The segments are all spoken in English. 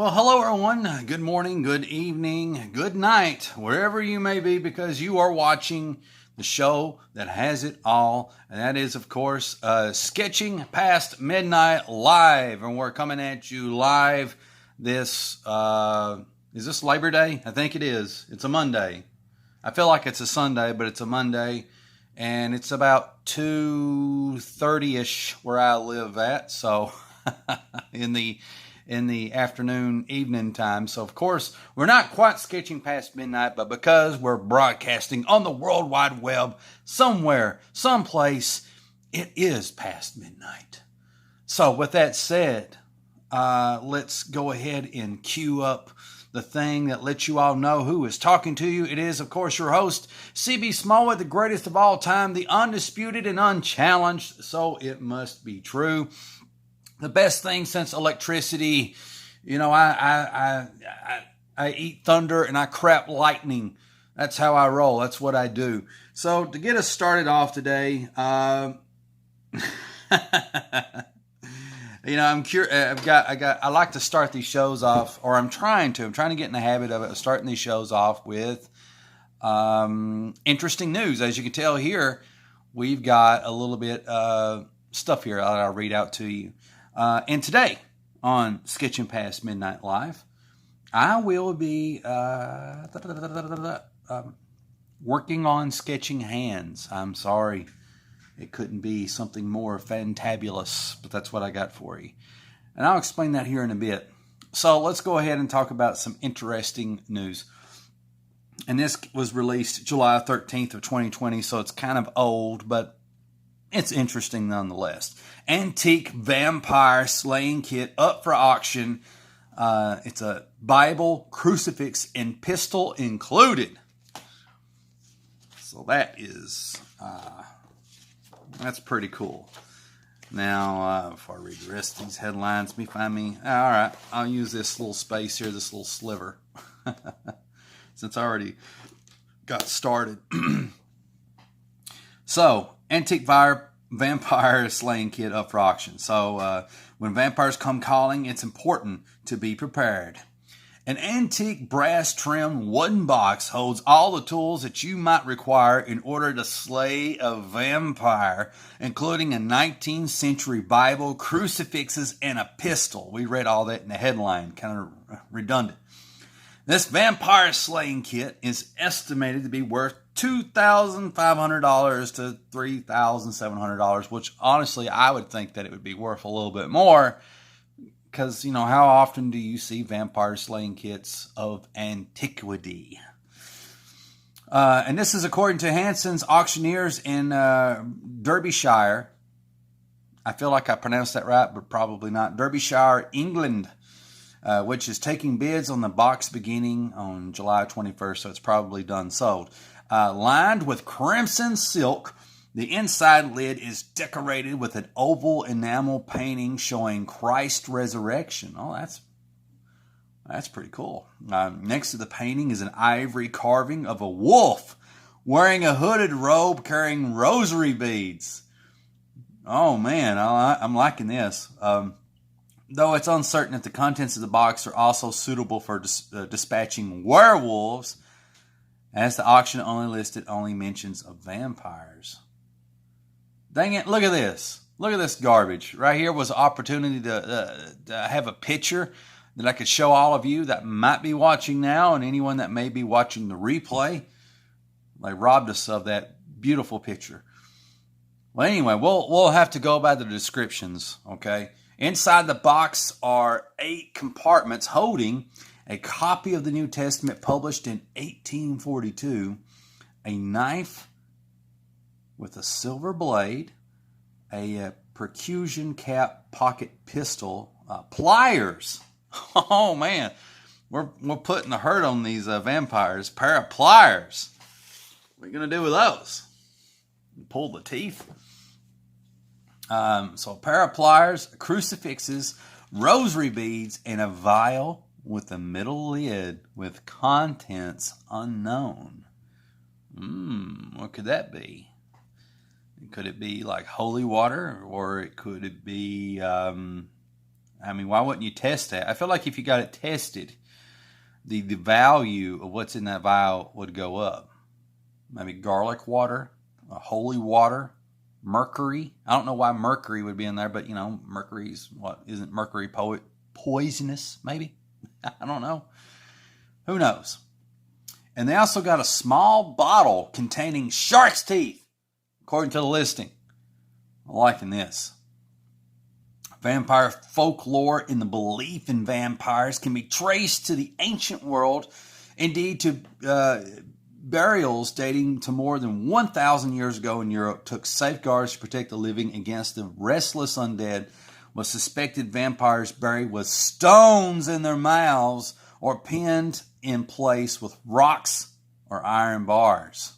Well, hello everyone. Good morning, good evening, good night, wherever you may be, because you are watching the show that has it all. And that is, of course, Sketching Past Midnight Live. And we're coming at you live this, is this Labor Day? I think it is. It's a Monday. I feel like it's a Sunday, but it's a Monday. And it's about 2:30ish where I live at. So in the afternoon, evening time. So, of course, we're not quite sketching past midnight, but because we're broadcasting on the World Wide Web, somewhere, someplace, it is past midnight. So, with that said, let's go ahead and cue up the thing that lets you all know who is talking to you. It is, of course, your host, CB Smallwood, the greatest of all time, the undisputed and unchallenged, so it must be true. The best thing since electricity. You know, I eat thunder and I crap lightning. That's how I roll. That's what I do. So to get us started off today, I'm curious. I like to start these shows off, or I'm trying to get in the habit of starting these shows off with interesting news. As you can tell here, we've got a little bit of stuff here that I'll read out to you. And today on Sketching Past Midnight Live, I will be working on sketching hands. I'm sorry it couldn't be something more fantabulous, but that's what I got for you. And I'll explain that here in a bit. So let's go ahead and talk about some interesting news. And this was released July 13th of 2020, so it's kind of old, but it's interesting nonetheless. Antique vampire slaying kit up for auction. It's a Bible, crucifix, and pistol included. So that is, that's pretty cool. Now, before I read the rest of these headlines, let me find me. All right, I'll use this little space here, this little sliver, since I already got started. So, antique vampire slaying kit up for auction. So when vampires come calling, it's important to be prepared. An antique brass trimmed wooden box holds all the tools that you might require in order to slay a vampire, including a 19th century Bible, crucifixes, and a pistol. We read all that in the headline, kind of redundant. This vampire slaying kit is estimated to be worth $2,500 to $3,700, which honestly I would think that it would be worth a little bit more, because, you know, how often do you see vampire slaying kits of antiquity? And this is according to Hanson's Auctioneers in Derbyshire. I feel like I pronounced that right, but probably not. Derbyshire, England. Which is taking bids on the box beginning on July 21st, so it's probably done sold. Lined with crimson silk, the inside lid is decorated with an oval enamel painting showing Christ's resurrection. Oh, that's pretty cool. Next to the painting is an ivory carving of a wolf wearing a hooded robe carrying rosary beads. Oh, man, I'm liking this. Though it's uncertain if the contents of the box are also suitable for dispatching werewolves, as the auction only mentions of vampires. Dang it, look at this. Look at this garbage. Right here was an opportunity to have a picture that I could show all of you that might be watching now and anyone that may be watching the replay. They robbed us of that beautiful picture. Well, anyway, we'll have to go by the descriptions, okay? Inside the box are 8 compartments holding a copy of the New Testament published in 1842, a knife with a silver blade, a percussion cap pocket pistol, pliers. Oh man, we're putting the hurt on these vampires. Pair of pliers. What are you gonna do with those? Pull the teeth. So a pair of pliers, crucifixes, rosary beads, and a vial with a middle lid with contents unknown. What could that be? Could it be like holy water, or could it be I mean, why wouldn't you test that? I feel like if you got it tested, the value of what's in that vial would go up. Maybe garlic water, holy water, mercury. I don't know why mercury would be in there, but you know, mercury's what? Isn't mercury poisonous? Maybe. I don't know. Who knows? And they also got a small bottle containing shark's teeth, according to the listing. I'm liking this. Vampire folklore and the belief in vampires can be traced to the ancient world, indeed to burials dating to more than 1,000 years ago in Europe took safeguards to protect the living against the restless undead, with suspected vampires buried with stones in their mouths or pinned in place with rocks or iron bars.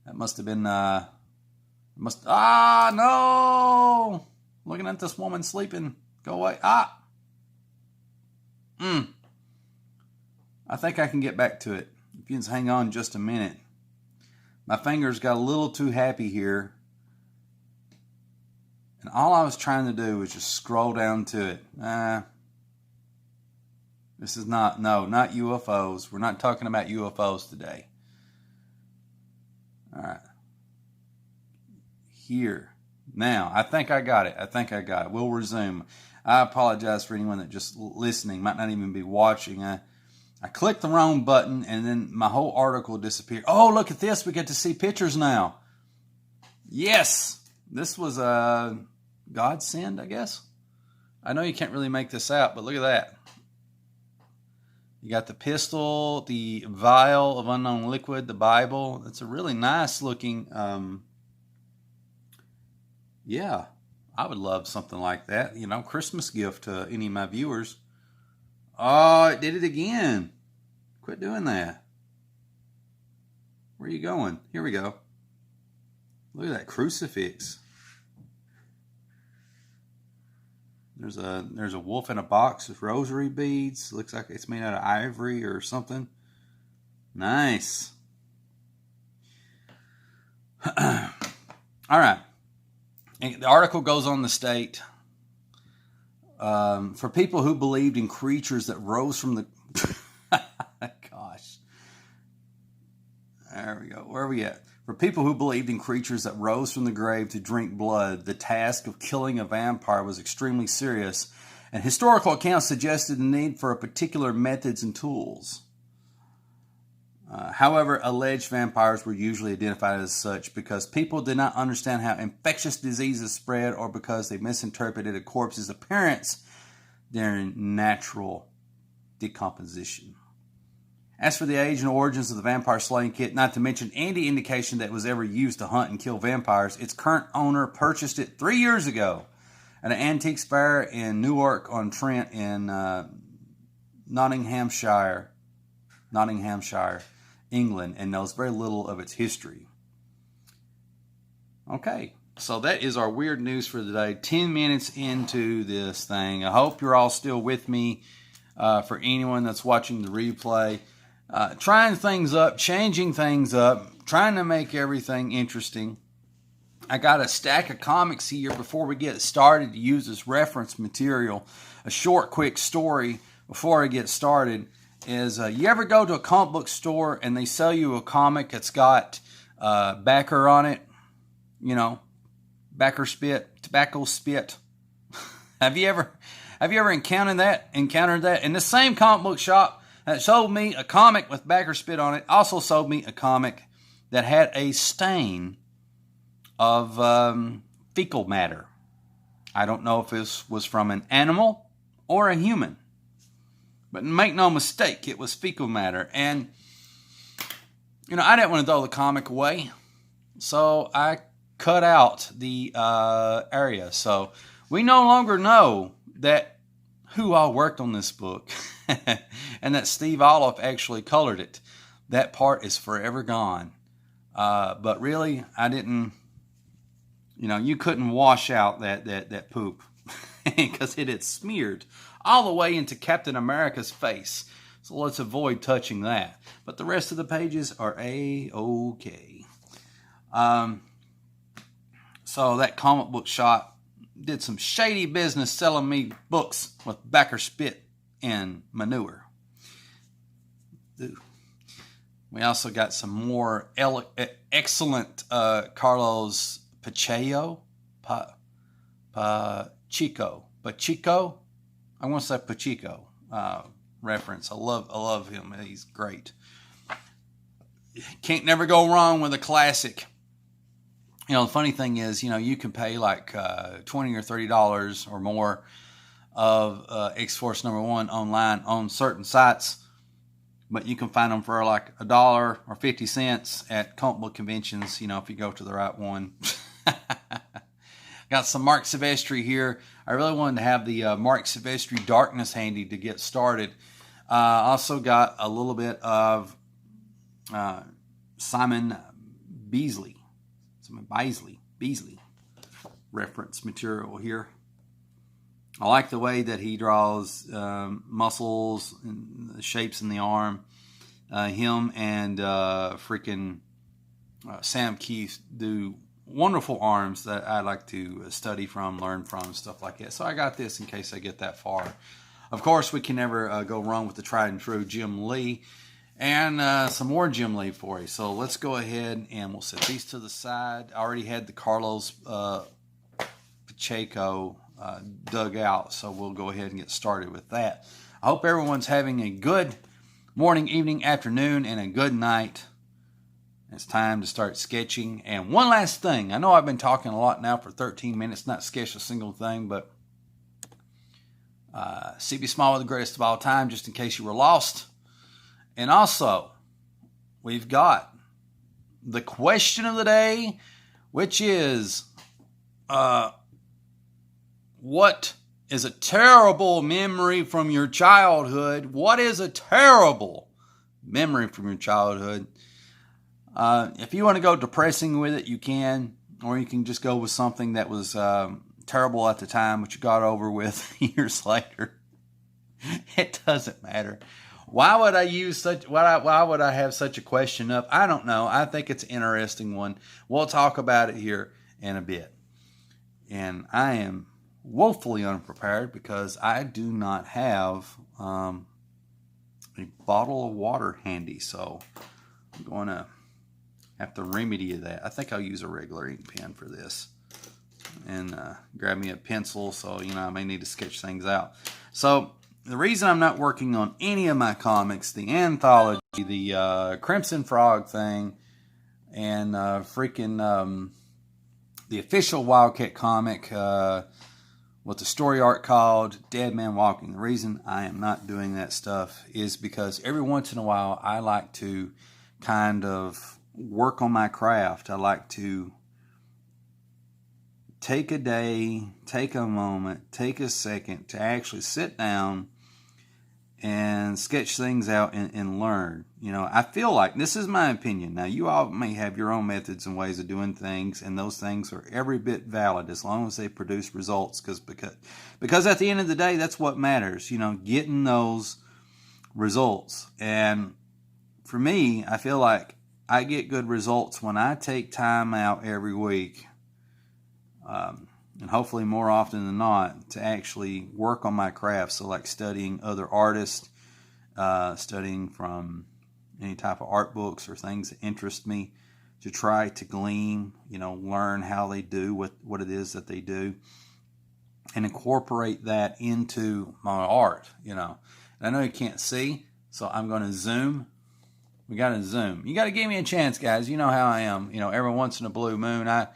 That must have been, no! Looking at this woman sleeping. Go away. I think I can get back to it. If you just hang on just a minute. My fingers got a little too happy here. And all I was trying to do was just scroll down to it. This is not UFOs. We're not talking about UFOs today. All right. Here. Now, I think I got it. We'll resume. I apologize for anyone that just listening, might not even be watching. I clicked the wrong button and then my whole article disappeared. Oh, look at this. We get to see pictures now. Yes. This was a godsend, I guess. I know you can't really make this out, but look at that. You got the pistol, the vial of unknown liquid, the Bible. It's a really nice looking, yeah, I would love something like that. You know, Christmas gift to any of my viewers. Oh, it did it again. Quit doing that. Where are you going? Here we go. Look at that crucifix. There's a wolf in a box with rosary beads. Looks like it's made out of ivory or something. Nice. All right. And the article goes on to state, for people who believed in creatures that rose from the... Gosh. There we go. Where are we at? For people who believed in creatures that rose from the grave to drink blood, the task of killing a vampire was extremely serious, and historical accounts suggested the need for particular methods and tools. However, alleged vampires were usually identified as such because people did not understand how infectious diseases spread or because they misinterpreted a corpse's appearance during natural decomposition. As for the age and origins of the vampire slaying kit, not to mention any indication that it was ever used to hunt and kill vampires, its current owner purchased it 3 years ago at an antiques fair in Newark-on-Trent in Nottinghamshire, England, and knows very little of its history. Okay, so that is our weird news for today. 10 minutes into this thing. I hope you're all still with me. For anyone that's watching the replay, trying things up, changing things up, trying to make everything interesting. I got a stack of comics here before we get started to use as reference material. A short, quick story before I get started is you ever go to a comic book store and they sell you a comic that's got backer on it? You know, backer spit, tobacco spit. Have you ever encountered that? And the same comic book shop that sold me a comic with backer spit on it also sold me a comic that had a stain of fecal matter. I don't know if this was from an animal or a human. But make no mistake, it was fecal matter. And, you know, I didn't want to throw the comic away. So I cut out the area. So we no longer know that who all worked on this book. And that Steve Olive actually colored it. That part is forever gone. But really, I didn't, you know, you couldn't wash out that poop. Because it had smeared all the way into Captain America's face. So let's avoid touching that. But the rest of the pages are A-okay. So that comic book shop did some shady business selling me books with backer spit and manure. Ooh. We also got some more excellent Carlos Pacheco. Pacheco. I want to say Pacheco reference. I love him. He's great. Can't never go wrong with a classic. You know, the funny thing is, you know, you can pay like $20 or $30 or more of X-Force #1 online on certain sites, but you can find them for like $1 or 50 cents at comic book conventions, you know, if you go to the right one. Got some Marc Silvestri here. I really wanted to have the Marc Silvestri Darkness handy to get started. Also got a little bit of Simon Bisley reference material here. I like the way that he draws muscles and the shapes in the arm. Him and Sam Keith do wonderful arms that I like to study from, learn from, stuff like that. So I got this in case I get that far. Of course, we can never go wrong with the tried and true Jim Lee. And some more Jim Lee for you. So let's go ahead and we'll set these to the side. I already had the Carlos Pacheco dug out, so we'll go ahead and get started with that. I hope everyone's having a good morning, evening, afternoon, and a good night. It's time to start sketching. And one last thing. I know I've been talking a lot now for 13 minutes, not sketched a single thing, but CB Small with the greatest of all time, just in case you were lost. And also, we've got the question of the day, which is, what is a terrible memory from your childhood? What is a terrible memory from your childhood? If you want to go depressing with it, you can, or you can just go with something that was terrible at the time, but you got over with years later. It doesn't matter. Why would I have such a question up? I don't know. I think it's an interesting one. We'll talk about it here in a bit. And I am woefully unprepared because I do not have a bottle of water handy. So I'm going to have to remedy that. I think I'll use a regular ink pen for this. And grab me a pencil, so, you know, I may need to sketch things out. So the reason I'm not working on any of my comics, the anthology, the Crimson Frog thing, and the official Wildcat comic with the story arc called Dead Man Walking. The reason I am not doing that stuff is because every once in a while I like to kind of work on my craft. I like to take a day, take a moment, take a second to actually sit down and sketch things out and learn. You know, I feel like, this is my opinion. Now, you all may have your own methods and ways of doing things, and those things are every bit valid as long as they produce results, because at the end of the day, that's what matters, you know, getting those results. And for me, I feel like I get good results when I take time out every week, and hopefully more often than not, to actually work on my craft. So like studying other artists, studying from any type of art books or things that interest me, to try to glean, you know, learn how they do what it is that they do, and incorporate that into my art, you know. And I know you can't see, so I'm going to zoom. We got to zoom. You got to give me a chance, guys. You know how I am. You know, every once in a blue moon, let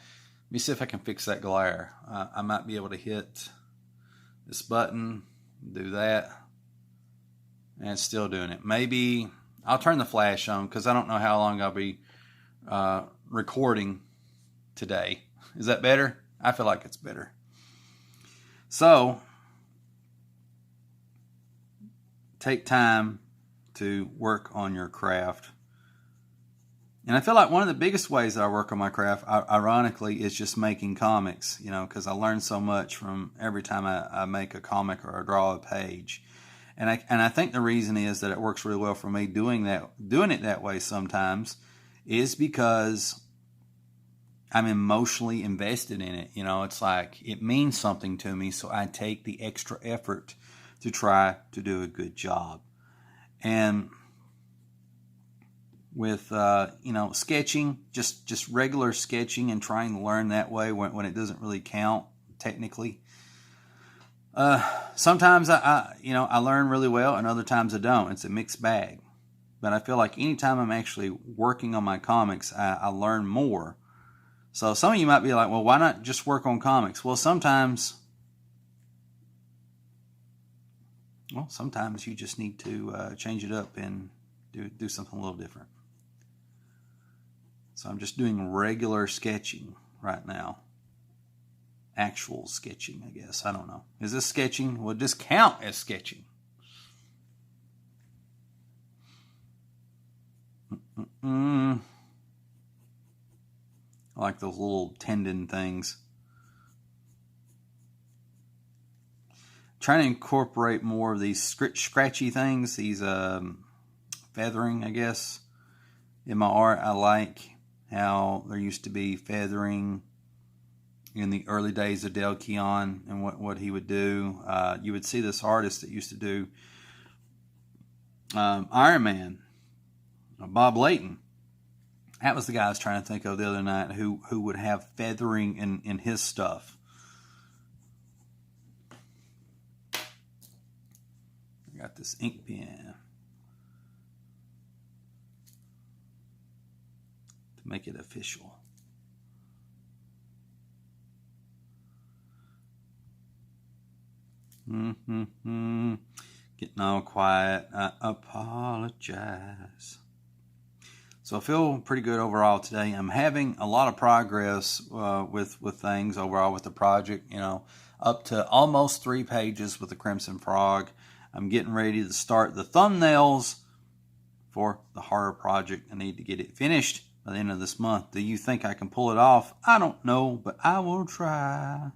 me see if I can fix that glare. I might be able to hit this button, do that, and it's still doing it. Maybe I'll turn the flash on because I don't know how long I'll be recording today. Is that better? I feel like it's better. So, take time to work on your craft. And I feel like one of the biggest ways that I work on my craft, ironically, is just making comics, you know, because I learn so much from every time I make a comic or I draw a page. And I think the reason is that it works really well for me doing it that way sometimes is because I'm emotionally invested in it. You know, it's like it means something to me, so I take the extra effort to try to do a good job. And with sketching, just regular sketching and trying to learn that way when it doesn't really count technically. Sometimes I learn really well, and other times I don't. It's a mixed bag. But I feel like anytime I'm actually working on my comics, I learn more. So some of you might be like, well, why not just work on comics? Well, sometimes you just need to change it up and do something a little different. So I'm just doing regular sketching right now. Actual sketching, I guess. I don't know. Is this sketching? Would this count as sketching? I like those little tendon things. Trying to incorporate more of these scratchy things, these feathering, I guess, in my art. I like how there used to be feathering in the early days of Dale Keown and what he would do. You would see this artist that used to do Iron Man, Bob Layton. That was the guy I was trying to think of the other night who would have feathering in his stuff. I got this ink pen to make it official. Getting all quiet. I apologize. So I feel pretty good overall today. I'm having a lot of progress with things overall with the project. You know, up to almost 3 pages with the Crimson Frog. I'm getting ready to start the thumbnails for the horror project. I need to get it finished by the end of this month. Do you think I can pull it off? I don't know, but I will try.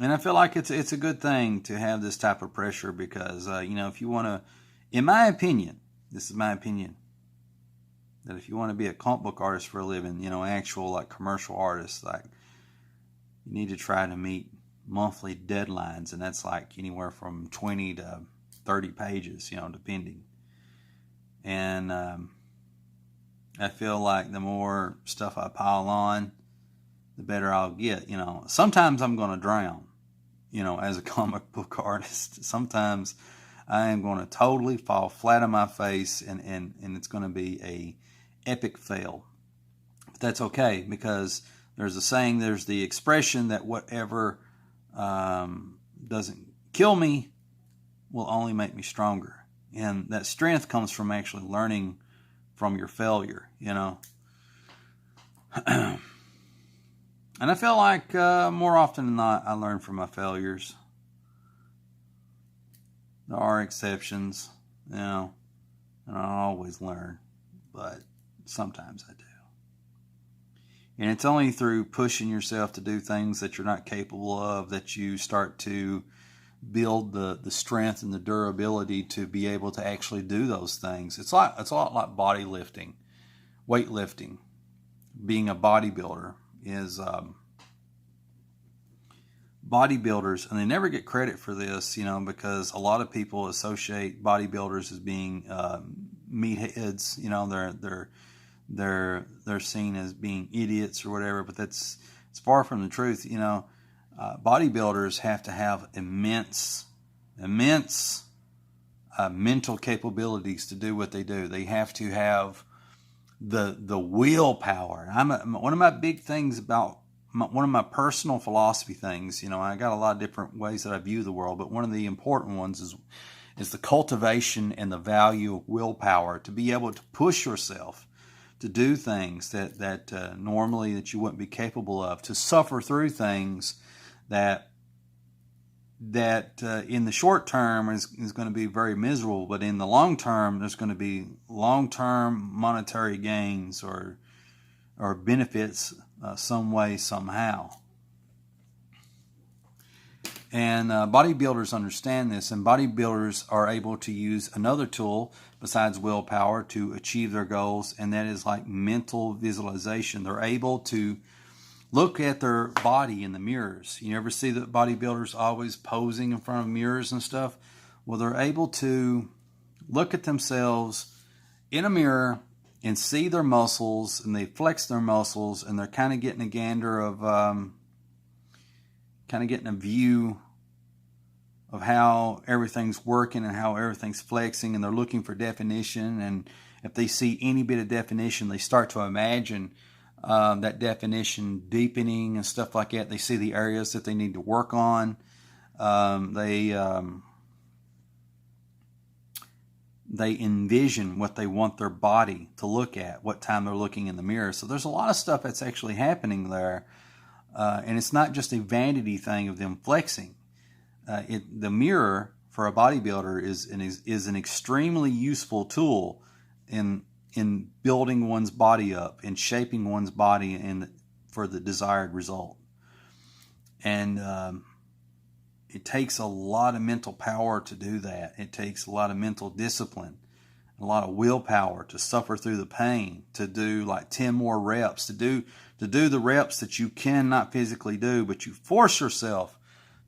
And I feel like it's a good thing to have this type of pressure because, if you want to, in my opinion, this is my opinion, that if you want to be a comic book artist for a living, actual like commercial artist, like you need to try to meet monthly deadlines, and that's like anywhere from 20 to 30 pages, depending. And I feel like the more stuff I pile on, the better I'll get. Sometimes I'm going to drown, as a comic book artist. Sometimes I am going to totally fall flat on my face and it's going to be a epic fail. But that's okay, because there's a saying, there's the expression that whatever doesn't kill me will only make me stronger. And that strength comes from actually learning from your failure, And I feel like more often than not, I learn from my failures. There are exceptions, and I don't always learn, but sometimes I do. And it's only through pushing yourself to do things that you're not capable of that you start to build the strength and the durability to be able to actually do those things. It's a lot like bodybuilding, weightlifting. Being a bodybuilder is bodybuilders, and they never get credit for this, because a lot of people associate bodybuilders as being meatheads. They're seen as being idiots or whatever, but it's far from the truth. Bodybuilders have to have immense mental capabilities to do what they do. They have to have the willpower. One of my big things about one of my personal philosophy things, I got a lot of different ways that I view the world, but one of the important ones is the cultivation and the value of willpower, to be able to push yourself to do things that normally that you wouldn't be capable of, to suffer through things that in the short term is going to be very miserable, but in the long term there's going to be long-term monetary gains or benefits some way, somehow. And bodybuilders understand this, and bodybuilders are able to use another tool besides willpower to achieve their goals, and that is like mental visualization. They're able to look at their body in the mirrors. You ever see the bodybuilders always posing in front of mirrors and stuff? Well, they're able to look at themselves in a mirror and see their muscles, and they flex their muscles, and they're kind of getting a gander of, kind of getting a view of how everything's working and how everything's flexing, and they're looking for definition. And if they see any bit of definition, they start to imagine that definition deepening and stuff like that. They see the areas that they need to work on. They envision what they want their body to look at, what time they're looking in the mirror. So there's a lot of stuff that's actually happening there. And it's not just a vanity thing of them flexing. The mirror for a bodybuilder is an extremely useful tool in building one's body up and shaping one's body for the desired result. And it takes a lot of mental power to do that. It takes a lot of mental discipline, a lot of willpower to suffer through the pain, to do like 10 more reps, to do the reps that you cannot physically do, but you force yourself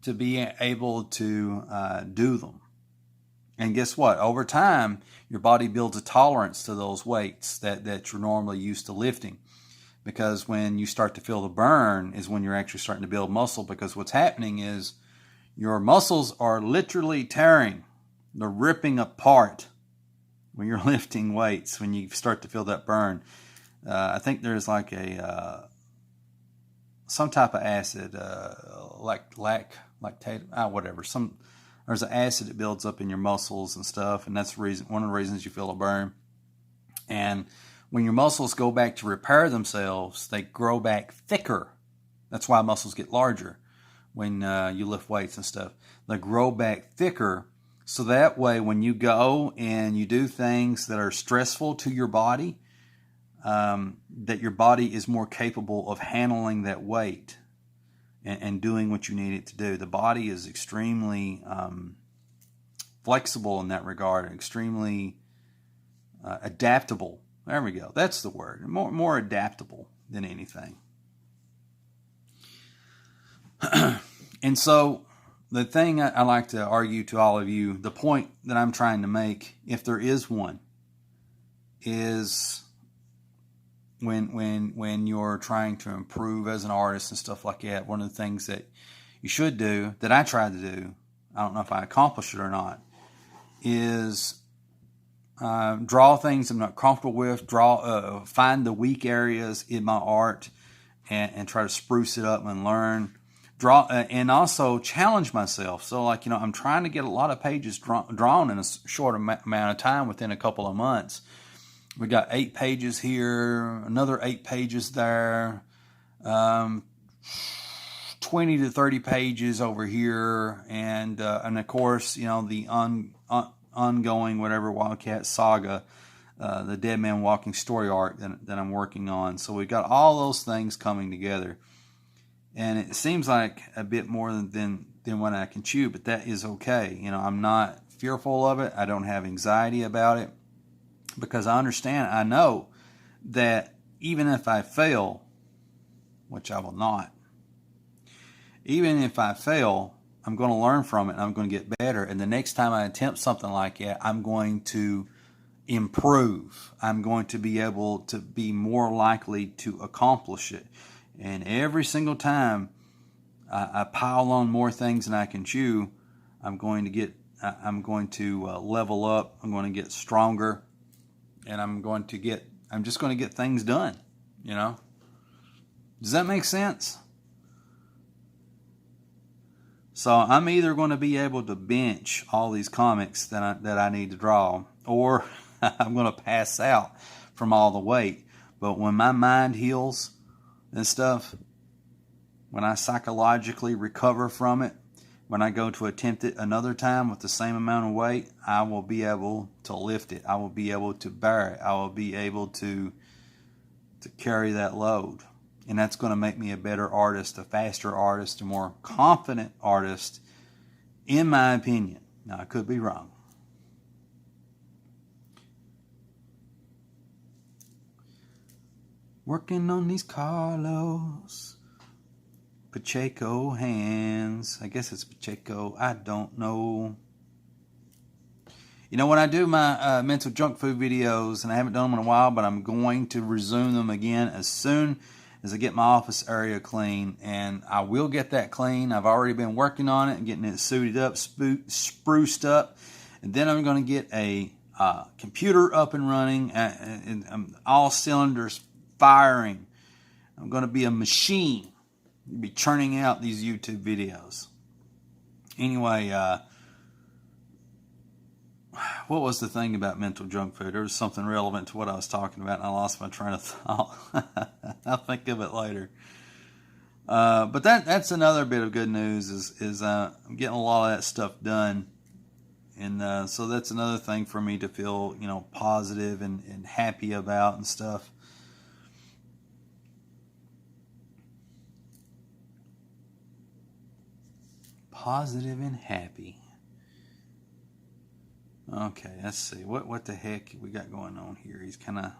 to be able to do them. And guess what? Over time, your body builds a tolerance to those weights that you're normally used to lifting. Because when you start to feel the burn is when you're actually starting to build muscle, because what's happening is your muscles are literally tearing. They're ripping apart when you're lifting weights, when you start to feel that burn. I think there's like some type of acid, lactate, whatever. There's an acid that builds up in your muscles and stuff, and that's one of the reasons you feel a burn. And when your muscles go back to repair themselves, they grow back thicker. That's why muscles get larger when you lift weights and stuff. They grow back thicker, so that way when you go and you do things that are stressful to your body, that your body is more capable of handling that weight and doing what you need it to do. The body is extremely flexible in that regard, extremely adaptable. There we go. That's the word. More adaptable than anything. And so the thing I like to argue to all of you, the point that I'm trying to make, if there is one, is when you're trying to improve as an artist and stuff like that, one of the things that you should do, that I tried to do, I don't know if I accomplished it or not, is draw things I'm not comfortable with, find the weak areas in my art and try to spruce it up and learn. And also challenge myself. So like, I'm trying to get a lot of pages drawn in a short amount of time within a couple of months. We got 8 pages here, another 8 pages there, 20 to 30 pages over here, and of course, the ongoing whatever Wildcat Saga, the Dead Man Walking story arc that I'm working on. So we got all those things coming together, and it seems like a bit more than what I can chew, but that is okay. I'm not fearful of it. I don't have anxiety about it, because I know that even if I fail, which I will not, even if I fail, I'm going to learn from it and I'm going to get better. And the next time I attempt something like that, I'm going to improve. I'm going to be able to be more likely to accomplish it. And every single time I pile on more things than I can chew, I'm going to level up. I'm going to get stronger, and I'm just going to get things done. Does that make sense? So I'm either going to be able to bench all these comics that I need to draw, or I'm going to pass out from all the weight. But when my mind heals and stuff, when I psychologically recover from it, when I go to attempt it another time with the same amount of weight, I will be able to lift it. I will be able to bear it. I will be able to carry that load. And that's going to make me a better artist, a faster artist, a more confident artist, in my opinion. Now, I could be wrong. Working on these Carlos Pacheco hands. I guess it's Pacheco. I don't know. You know, when I do my mental junk food videos, and I haven't done them in a while, but I'm going to resume them again as soon as I get my office area clean. And I will get that clean. I've already been working on it and getting it suited up, spruced up. And then I'm going to get a computer up and running, and all cylinders firing. I'm going to be a machine. I'll be churning out these YouTube videos. Anyway, what was the thing about mental junk food? There was something relevant to what I was talking about, and I lost my train of thought. I'll think of it later. But that's another bit of good news is I'm getting a lot of that stuff done. And so that's another thing for me to feel, positive and happy about and stuff. Positive and happy. Okay, let's see. What the heck we got going on here? He's kind of...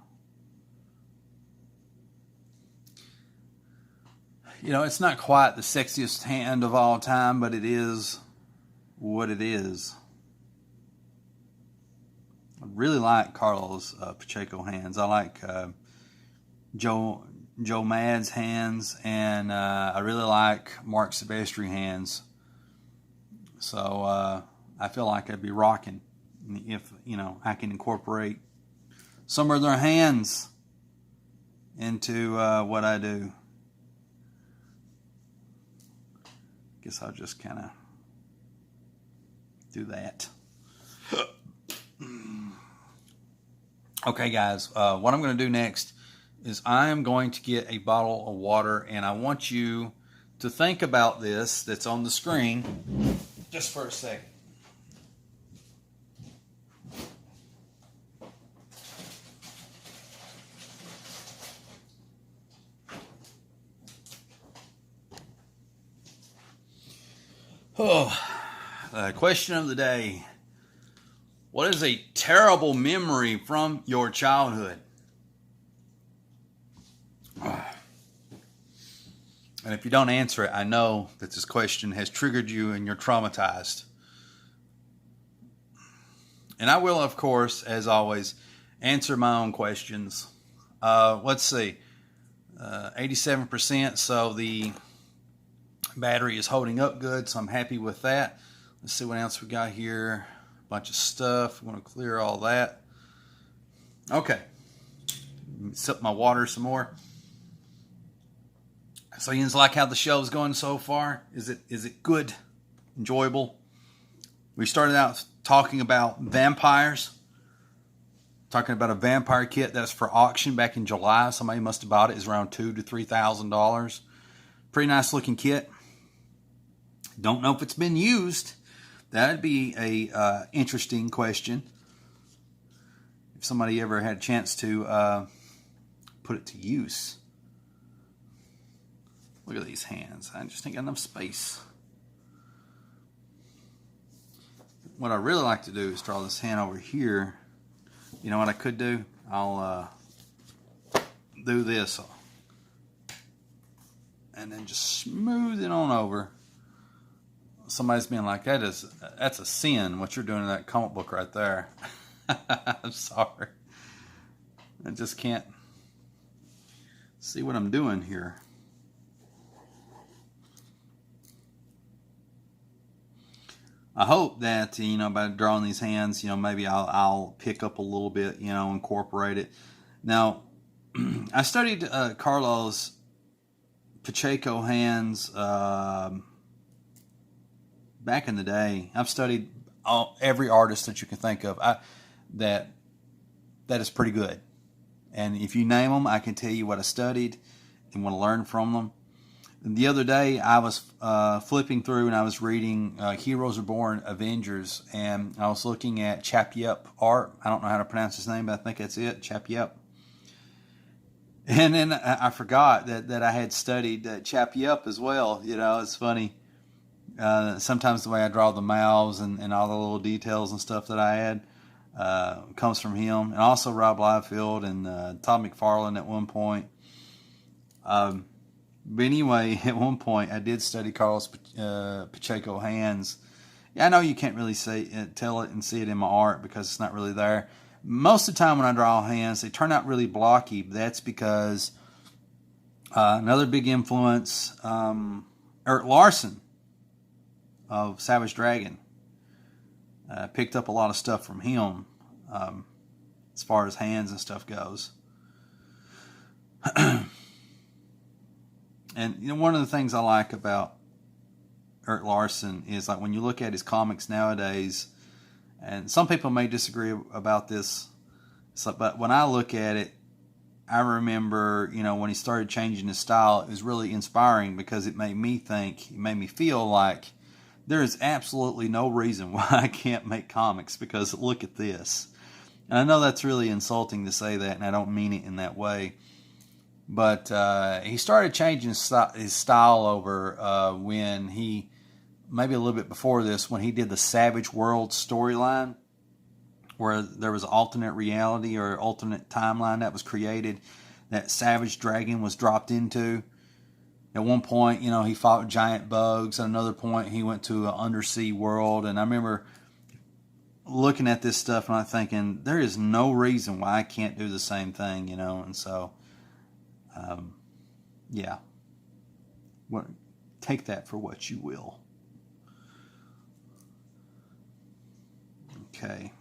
it's not quite the sexiest hand of all time, but it is what it is. I really like Carlos Pacheco hands. I like Joe Mad's hands, and I really like Mark Silvestri hands. So I feel like I'd be rocking if I can incorporate some of their hands into what I do. Guess I'll just kind of do that. Okay, guys, what I'm going to do next is I am going to get a bottle of water, and I want you to think about this that's on the screen just for a second. Oh, the question of the day. What is a terrible memory from your childhood? And if you don't answer it, I know that this question has triggered you and you're traumatized. And I will, of course, as always, answer my own questions. Let's see. 87%, so the battery is holding up good, so I'm happy with that. Let's see what else we got here. Bunch of stuff. We want to clear all that. Okay. Sip my water some more. So you guys like how the show's going so far? Is it good? Enjoyable? We started out talking about vampires. Talking about a vampire kit that's for auction back in July. Somebody must have bought it. It's around $2,000 to $3,000. Pretty nice looking kit. Don't know if it's been used. That'd be a interesting question. If somebody ever had a chance to put it to use. Look at these hands. I just ain't got enough space. What I really like to do is draw this hand over here. You know what I could do? I'll do this. And then just smooth it on over. Somebody's being like, that's a sin, what you're doing in that comic book right there. I'm sorry. I just can't see what I'm doing here. I hope that, by drawing these hands, maybe I'll pick up a little bit, incorporate it. Now, I studied Carlos Pacheco hands back in the day. I've studied every artist that you can think of. That is pretty good. And if you name them, I can tell you what I studied and want to learn from them. And the other day, I was flipping through and I was reading Heroes Reborn Avengers, and I was looking at Chap Yep art. I don't know how to pronounce his name, but I think that's it, Chap Yep. And then I forgot that I had studied Chap Yep as well. It's funny. Sometimes the way I draw the mouths and all the little details and stuff that I add comes from him. And also Rob Liefeld and Todd McFarlane at one point. But anyway, at one point I did study Carlos Pacheco hands. Yeah, I know you can't really tell it and see it in my art because it's not really there. Most of the time when I draw hands, they turn out really blocky. But that's because another big influence, Erik Larson of Savage Dragon. Picked up a lot of stuff from him as far as hands and stuff goes. And you know, one of the things I like about Erik Larson is like when you look at his comics nowadays, and some people may disagree about this, but when I look at it, I remember, you know, when he started changing his style, it was really inspiring because it made me feel like there is absolutely no reason why I can't make comics because look at this. And I know that's really insulting to say that, and I don't mean it in that way. But he started changing his style over when he, maybe a little bit before this, when he did the Savage World storyline, where there was an alternate reality or alternate timeline that was created that Savage Dragon was dropped into. At one point, you know, he fought giant bugs. At another point, he went to an undersea world. And I remember looking at this stuff and I'm thinking, there is no reason why I can't do the same thing, you know. And so, yeah. Take that for what you will. Okay.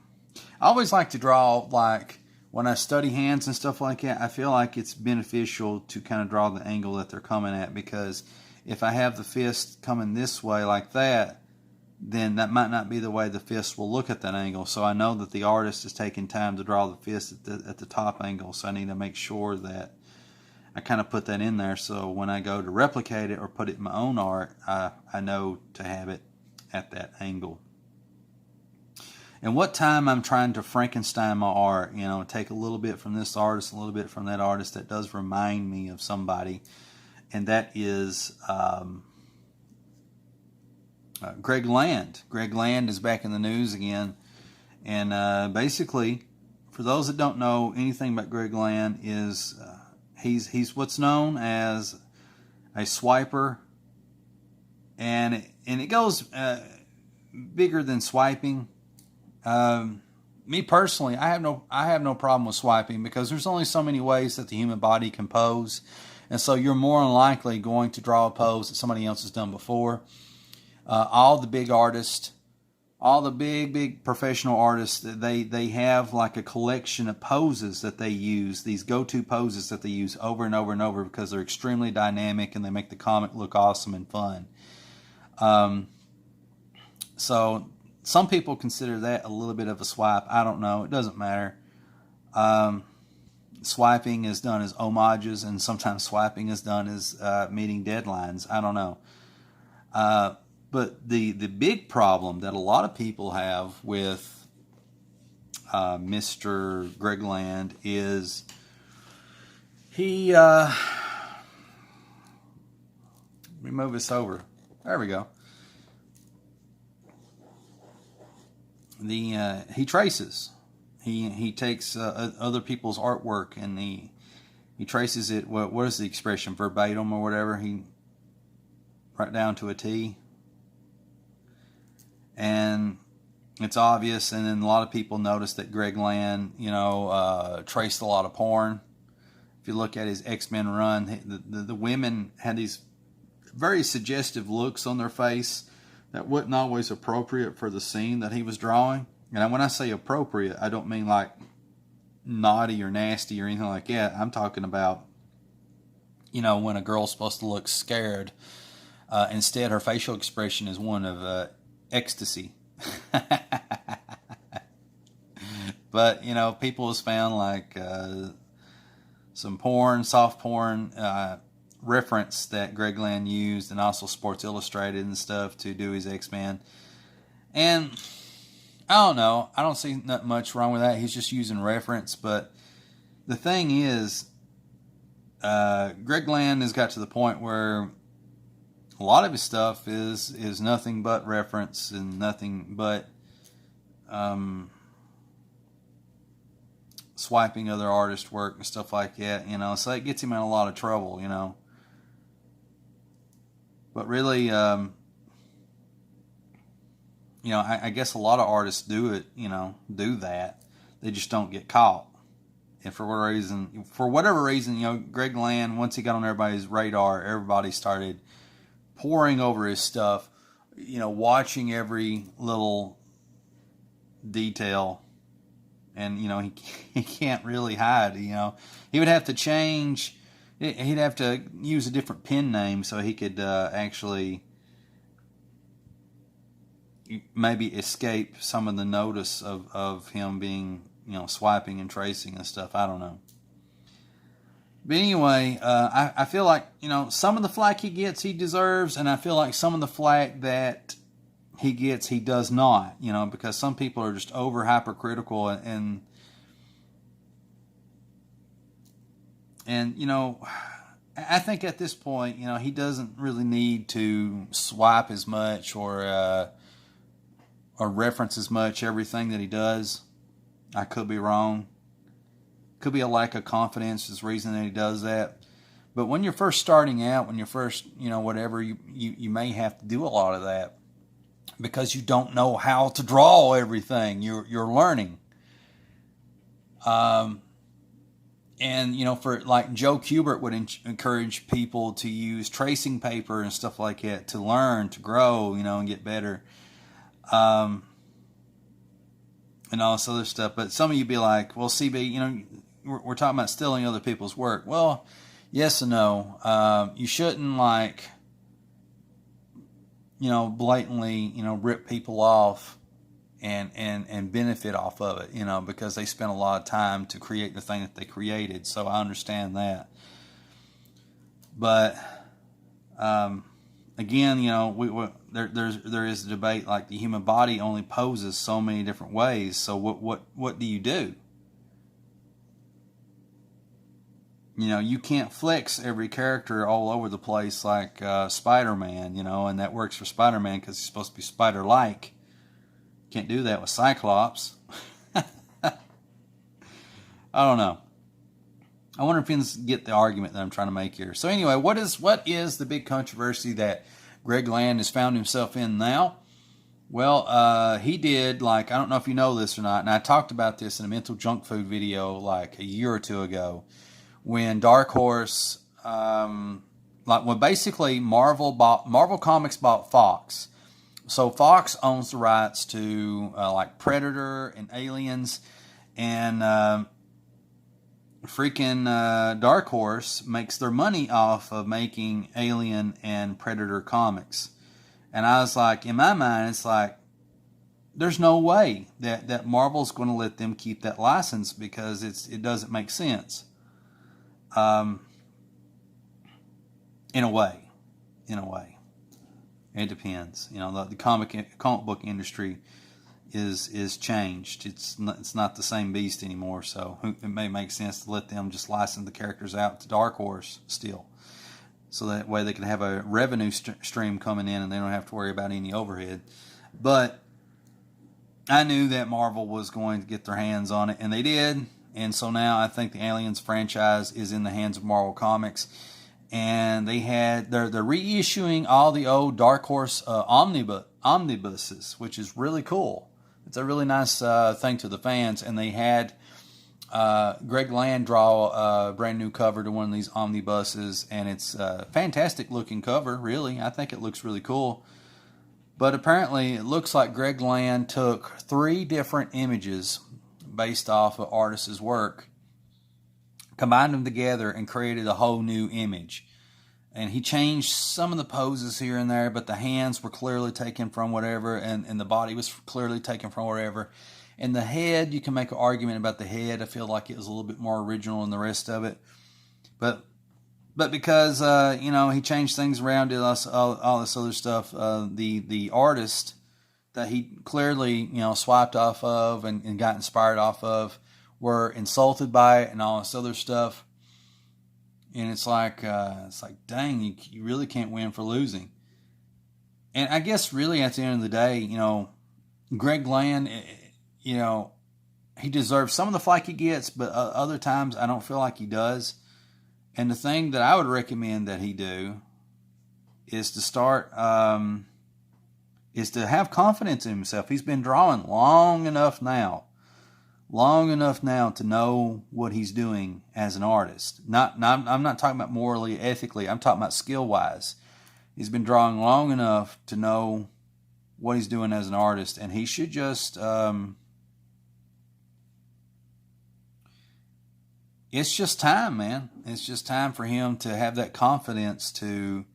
I always like to draw, like, when I study hands and stuff like that, I feel like it's beneficial to kind of draw the angle that they're coming at, because if I have the fist coming this way like that, then that might not be the way the fist will look at that angle. So I know that the artist is taking time to draw the fist at the top angle, so I need to make sure that I kind of put that in there so when I go to replicate it or put it in my own art, I know to have it at that angle. And what time I'm trying to Frankenstein my art, you know, take a little bit from this artist, a little bit from that artist, that does remind me of somebody. And that is Greg Land. Greg Land is back in the news again. And basically, for those that don't know anything about Greg Land, is he's what's known as a swiper. And it goes bigger than swiping. Me personally, I have no problem with swiping because there's only so many ways that the human body can pose, and so you're more than likely going to draw a pose that somebody else has done before. All the big artists, all the big professional artists, they have like a collection of poses that they use, these go-to poses that they use over and over and over because they're extremely dynamic and they make the comic look awesome and fun. So some people consider that a little bit of a swipe. I don't know. It doesn't matter. Swiping is done as homages, and sometimes swiping is done as meeting deadlines. I don't know. But the big problem that a lot of people have with Mr. Greg Land is he... let me move this over. There we go. He traces. He takes other people's artwork and he traces it. What is the expression? Verbatim or whatever. He right down to a T. And it's obvious. And then a lot of people notice that Greg Land, you know, traced a lot of porn. If you look at his X-Men run, the women had these very suggestive looks on their face that wasn't always appropriate for the scene that he was drawing. And when I say appropriate, I don't mean like naughty or nasty or anything like that. I'm talking about, you know, when a girl's supposed to look scared. Instead, her facial expression is one of ecstasy. But, you know, people have found like some porn, soft porn, reference that Greg Land used, and also Sports Illustrated and stuff to do his X-Men. And I don't know. I don't see not much wrong with that. He's just using reference. But the thing is, Greg Land has got to the point where a lot of his stuff is nothing but reference and nothing but swiping other artist work and stuff like that, you know. So it gets him in a lot of trouble, you know. But really, you know, I guess a lot of artists do it, you know, do that. They just don't get caught. And for whatever reason, you know, Greg Land, once he got on everybody's radar, everybody started poring over his stuff, you know, watching every little detail. And, you know, he can't really hide, you know. He would have to change, he'd have to use a different pen name so he could actually maybe escape some of the notice of him being, you know, swiping and tracing and stuff. I don't know. But anyway, I feel like, you know, some of the flack he gets, he deserves, and I feel like some of the flack that he gets, he does not, you know, because some people are just over hypercritical and you know, I think at this point, you know, he doesn't really need to swipe as much or reference as much everything that he does. I could be wrong. Could be a lack of confidence is the reason that he does that. But when you're first starting out, when you're first, you know, whatever, you may have to do a lot of that because you don't know how to draw everything. You're learning. And, you know, for like Joe Kubert would encourage people to use tracing paper and stuff like that to learn, to grow, you know, and get better. And all this other stuff. But some of you be like, well, CB, you know, we're talking about stealing other people's work. Well, yes and no. You shouldn't, like, you know, blatantly, you know, rip people off and benefit off of it, you know, because they spent a lot of time to create the thing that they created. So I understand that. But again, you know, there is a debate, like the human body only poses so many different ways. So what do you do? You know, you can't flex every character all over the place like Spider-Man, you know, and that works for Spider-Man because he's supposed to be spider-like. Can't do that with Cyclops. I don't know. I wonder if you can get the argument that I'm trying to make here. So anyway, what is the big controversy that Greg Land has found himself in now? Well, he did, like, I don't know if you know this or not, and I talked about this in a mental junk food video like a year or two ago, when Dark Horse, when basically Marvel Comics bought Fox. So Fox owns the rights to like Predator and Aliens, and freaking Dark Horse makes their money off of making Alien and Predator comics. And I was like, in my mind, it's like, there's no way that Marvel's going to let them keep that license because it doesn't make sense. In a way. It depends. You know, the comic book industry is changed. It's not the same beast anymore. So it may make sense to let them just license the characters out to Dark Horse still, so that way they can have a revenue stream coming in and they don't have to worry about any overhead. But I knew that Marvel was going to get their hands on it, and they did. And so now I think the Aliens franchise is in the hands of Marvel Comics. And they're reissuing all the old Dark Horse omnibuses, which is really cool. It's a really nice thing to the fans. And they had Greg Land draw a brand new cover to one of these omnibuses, and it's a fantastic looking cover, really. I think it looks really cool. But apparently it looks like Greg Land took 3 different images based off of artists' work, combined them together, and created a whole new image. And he changed some of the poses here and there, but the hands were clearly taken from whatever, and the body was clearly taken from whatever. And the head, you can make an argument about the head. I feel like it was a little bit more original than the rest of it. But because, you know, he changed things around, did all this other stuff, the artist that he clearly, you know, swiped off of and got inspired off of were insulted by it and all this other stuff. And it's like dang, you really can't win for losing. And I guess really at the end of the day, Greg Land, he deserves some of the flack he gets, but other times I don't feel like he does. And the thing that I would recommend that he do is to start, is to have confidence in himself. He's been drawing long enough now to know what he's doing as an artist. I'm not talking about morally, ethically. I'm talking about skill-wise. He's been drawing long enough to know what he's doing as an artist, and he should just, it's just time, man. It's just time for him to have that confidence to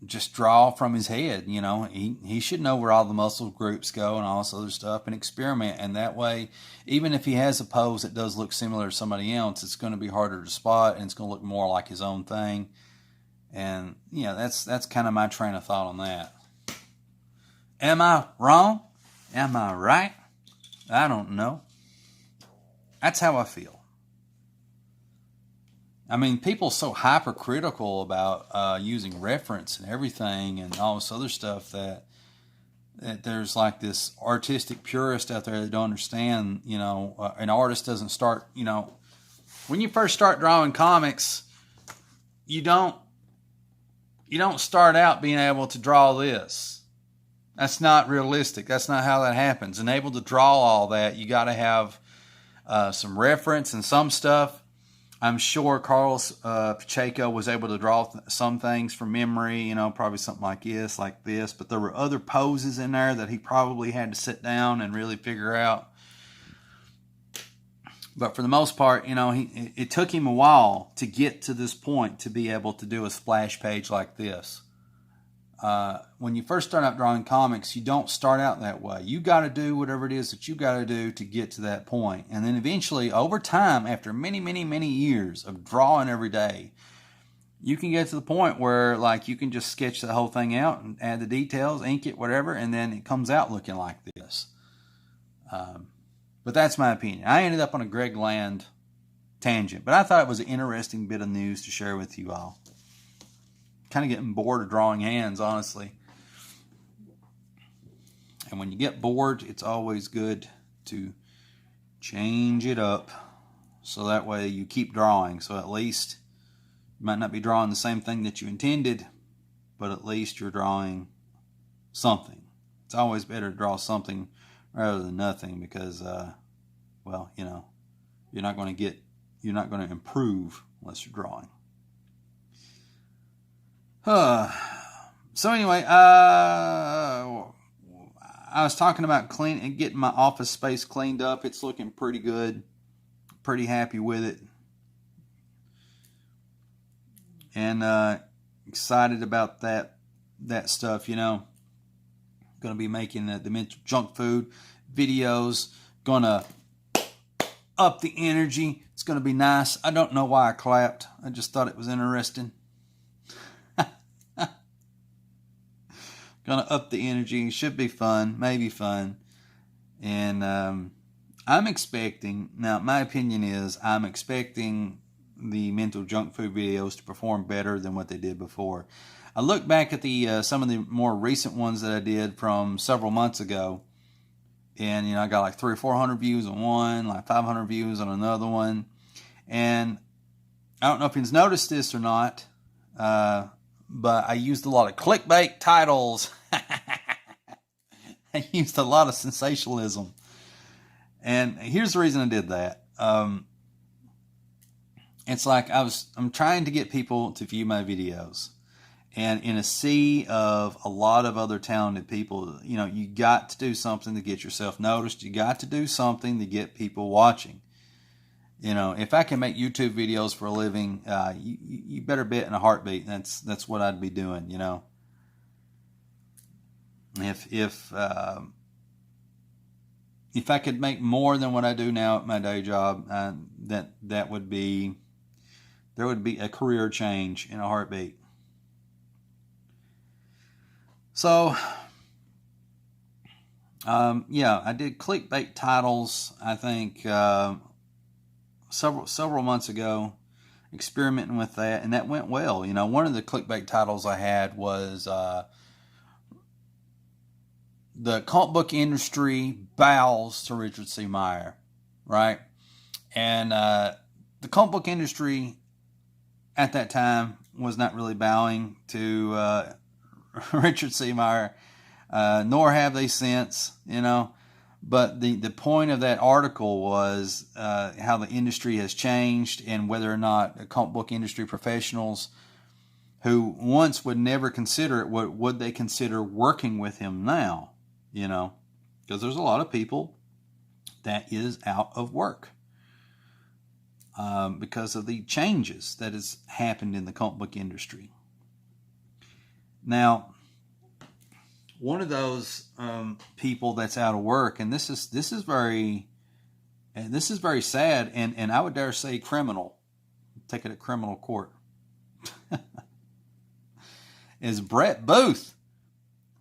just draw from his head. He should know where all the muscle groups go and all this other stuff, and experiment. And that way, even if he has a pose that does look similar to somebody else, it's going to be harder to spot, and it's going to look more like his own thing. And that's kind of my train of thought on that. Am I wrong? Am I right? I don't know. That's how I feel. I mean, people are so hypercritical about using reference and everything and all this other stuff that there's like this artistic purist out there that don't understand, an artist doesn't start, when you first start drawing comics, you don't start out being able to draw this. That's not realistic. That's not how that happens. And able to draw all that, you got to have some reference and some stuff. I'm sure Carlos Pacheco was able to draw some things from memory, probably something like this. But there were other poses in there that he probably had to sit down and really figure out. But for the most part, it took him a while to get to this point to be able to do a splash page like this. When you first start out drawing comics, you don't start out that way. You got to do whatever it is that you got to do to get to that point. And then eventually, over time, after many, many, many years of drawing every day, you can get to the point where you can just sketch the whole thing out and add the details, ink it, whatever, and then it comes out looking like this. But that's my opinion. I ended up on a Greg Land tangent, but I thought it was an interesting bit of news to share with you all. Kind of getting bored of drawing hands, honestly. And when you get bored, it's always good to change it up so that way you keep drawing. So at least you might not be drawing the same thing that you intended, but at least you're drawing something. It's always better to draw something rather than nothing because, you're not going to improve unless you're drawing. So anyway, I was talking about getting my office space cleaned up. It's looking pretty good. Pretty happy with it. And excited about that stuff, Going to be making the mental junk food videos. Going to up the energy. It's going to be nice. I don't know why I clapped. I just thought it was interesting. Gonna up the energy. It should be fun, maybe fun. And I'm expecting, now my opinion is, I'm expecting the mental junk food videos to perform better than what they did before. I look back at some of the more recent ones that I did from several months ago, and I got like 300 or 400 views on one, like 500 views on another one. And I don't know if you've noticed this or not, but I used a lot of clickbait titles. I used a lot of sensationalism. And here's the reason I did that. It's like I'm trying to get people to view my videos. And in a sea of a lot of other talented people, you got to do something to get yourself noticed. You got to do something to get people watching. If I can make YouTube videos for a living, you better bet in a heartbeat that's what I'd be doing. If I could make more than what I do now at my day job, there would be a career change in a heartbeat. So, I did clickbait titles. I think. Several months ago, experimenting with that, and that went well. You know, one of the clickbait titles I had was the comic book industry bows to Richard C. Meyer, right? And the comic book industry at that time was not really bowing to Richard C. Meyer, nor have they since, you know. But the point of that article was how the industry has changed, and whether or not comic book industry professionals who once would never consider it, would they consider working with him now, you know? Because there's a lot of people that is out of work because of the changes that has happened in the comic book industry. Now, one of those people that's out of work, and this is very sad, and I would dare say criminal. Take it to criminal court. Is Brett Booth.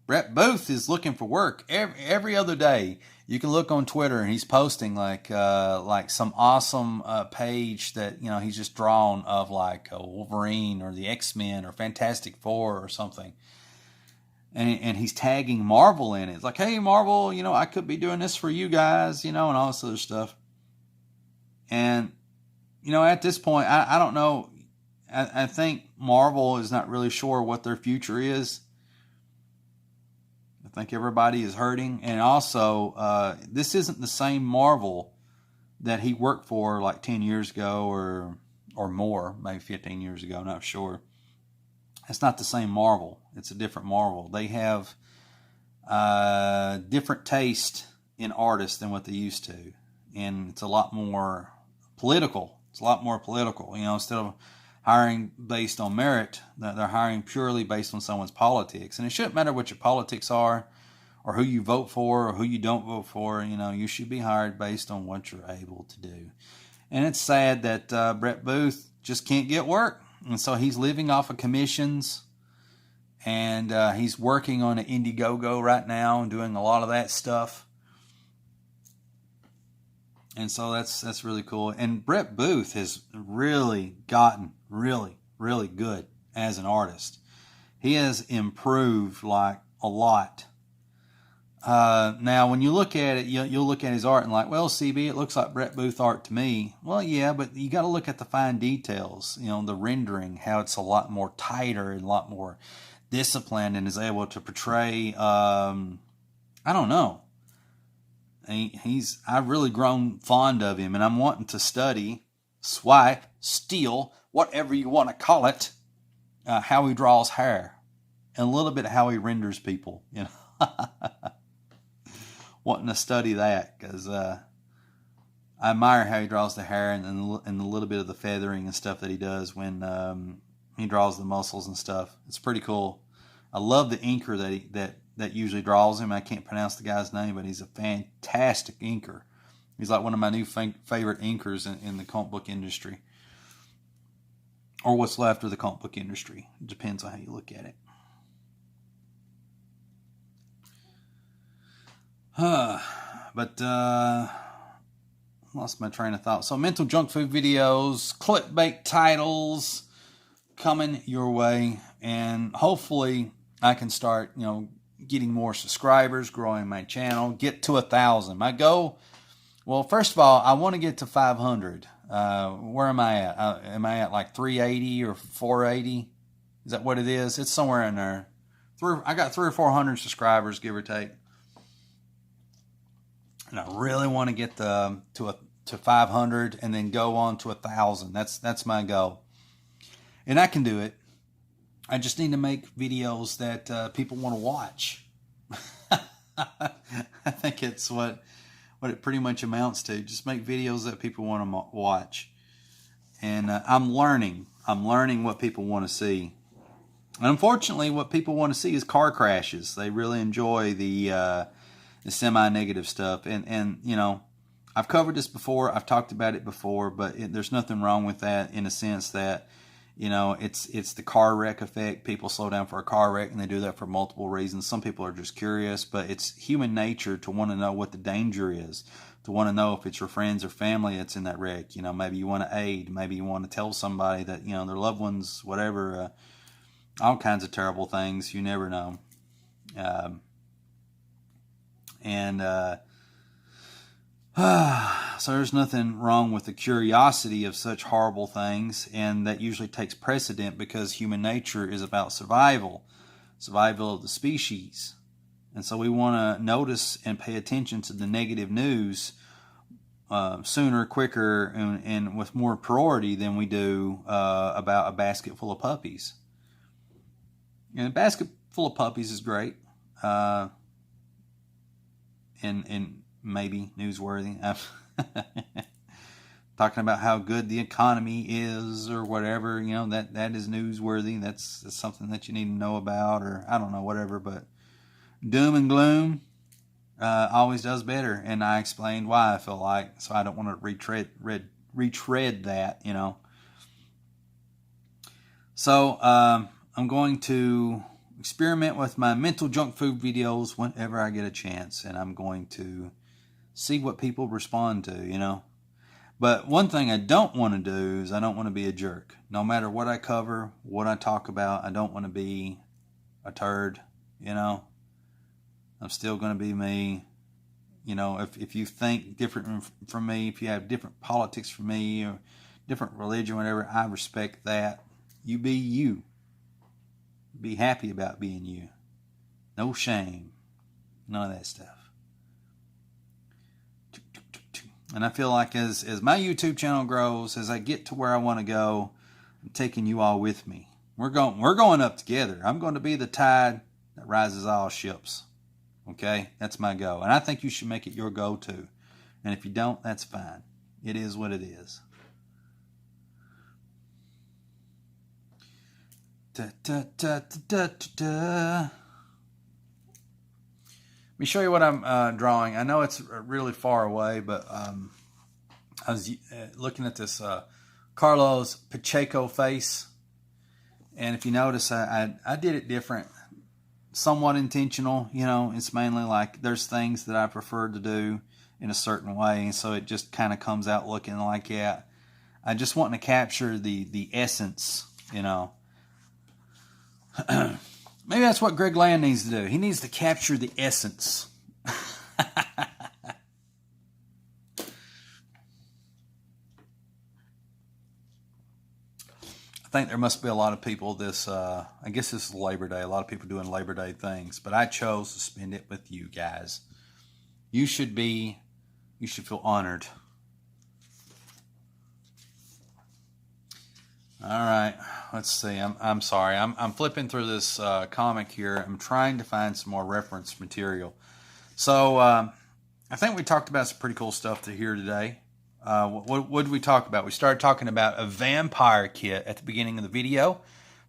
Brett Booth is looking for work every other day. You can look on Twitter, and he's posting like some awesome page that, you know, he's just drawn of like Wolverine or the X-Men or Fantastic Four or something. And he's tagging Marvel in it. It's like, hey, Marvel, you know, I could be doing this for you guys, you know, and all this other stuff. And, you know, at this point, I don't know. I think Marvel is not really sure what their future is. I think everybody is hurting. And also, this isn't the same Marvel that he worked for like 10 years ago or more, maybe 15 years ago, not sure. It's not the same Marvel. It's a different Marvel. They have different taste in artists than what they used to. And it's a lot more political. It's a lot more political. You know, instead of hiring based on merit, they're hiring purely based on someone's politics. And it shouldn't matter what your politics are or who you vote for or who you don't vote for. You know, you should be hired based on what you're able to do. And it's sad that Brett Booth just can't get work. And so he's living off of commissions, and he's working on an Indiegogo right now and doing a lot of that stuff. And so that's really cool. And Brett Booth has really gotten really, really good as an artist. He has improved like a lot. Now, when you look at it, you'll look at his art and like, well, CB, it looks like Brett Booth art to me. Well, yeah, but you got to look at the fine details, you know, the rendering, how it's a lot more tighter and a lot more disciplined and is able to portray, I don't know. I've really grown fond of him, and I'm wanting to study, swipe, steal, whatever you want to call it, how he draws hair and a little bit how he renders people, you know. Wanting to study that because I admire how he draws the hair and the little bit of the feathering and stuff that he does when he draws the muscles and stuff. It's pretty cool. I love the inker that usually draws him. I can't pronounce the guy's name, but he's a fantastic inker. He's like one of my new favorite inkers in the comic book industry, or what's left of the comic book industry. It depends on how you look at it. But lost my train of thought. So mental junk food videos, clickbait titles coming your way, and hopefully I can start, you know, getting more subscribers, growing my channel, get to 1,000. My goal, well, first of all, I want to get to 500. Where am I at? Am I at like 380 or 480? Is that what it is? It's somewhere in there. I got 300 or 400 subscribers, give or take. And I really want to get to 500 and then go on to 1,000. That's my goal, and I can do it. I just need to make videos that people want to watch. I think it's what it pretty much amounts to. Just make videos that people want to watch. And I'm learning what people want to see. And unfortunately, what people want to see is car crashes. They really enjoy the semi-negative stuff, and you know, I've covered this before, I've talked about it before, but there's nothing wrong with that in a sense that You know, it's the car wreck effect. People slow down for a car wreck, and they do that for multiple reasons. Some people are just curious, but it's human nature to want to know what the danger is, to want to know if it's your friends or family that's in that wreck. You know, maybe you want to aid, maybe you want to tell somebody that, you know, their loved ones, whatever, all kinds of terrible things. You never know. So there's nothing wrong with the curiosity of such horrible things, and that usually takes precedent because human nature is about survival of the species. And so we want to notice and pay attention to the negative news sooner, quicker, and with more priority than we do about a basket full of puppies. And a basket full of puppies is great. And maybe newsworthy. Talking about how good the economy is or whatever, you know, that is newsworthy. That's something that you need to know about, or I don't know, whatever. But doom and gloom always does better, and I explained why I feel like, so I don't want to retread that, you know. So I'm going to experiment with my mental junk food videos whenever I get a chance, and I'm going to see what people respond to, you know. But one thing I don't want to do is I don't want to be a jerk. No matter what I cover, what I talk about, I don't want to be a turd, you know. I'm still going to be me. You know, if you think different from me, if you have different politics from me or different religion, whatever, I respect that. You be you. Be happy about being you. No shame. None of that stuff. And I feel like as my YouTube channel grows, as I get to where I want to go, I'm taking you all with me. We're going up together. I'm going to be the tide that rises all ships. Okay? That's my goal. And I think you should make it your goal too. And if you don't, that's fine. It is what it is. Let me show you what I'm drawing. I know it's really far away, but I was looking at this Carlos Pacheco face. And if you notice, I did it different. Somewhat intentional, you know. It's mainly like there's things that I prefer to do in a certain way. And so it just kind of comes out looking like, yeah, I just want to capture the essence, you know. Maybe that's what Greg Land needs to do. He needs to capture the essence. I think there must be a lot of people I guess this is Labor Day, a lot of people doing Labor Day things, but I chose to spend it with you guys. You should feel honored. All right, let's see. I'm sorry. I'm flipping through this comic here. I'm trying to find some more reference material. So I think we talked about some pretty cool stuff here today. What did we talk about? We started talking about a vampire kit at the beginning of the video.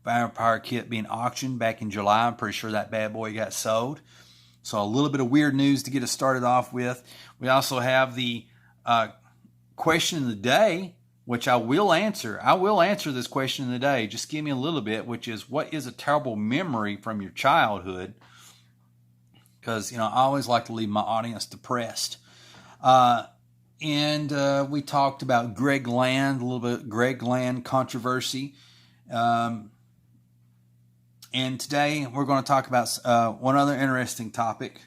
Vampire kit being auctioned back in July. I'm pretty sure that bad boy got sold. So a little bit of weird news to get us started off with. We also have the question of the day, which I will answer. I will answer this question of the day. Just give me a little bit, which is, what is a terrible memory from your childhood? Because, you know, I always like to leave my audience depressed. And we talked about Greg Land, a little bit Greg Land controversy. And today we're going to talk about one other interesting topic.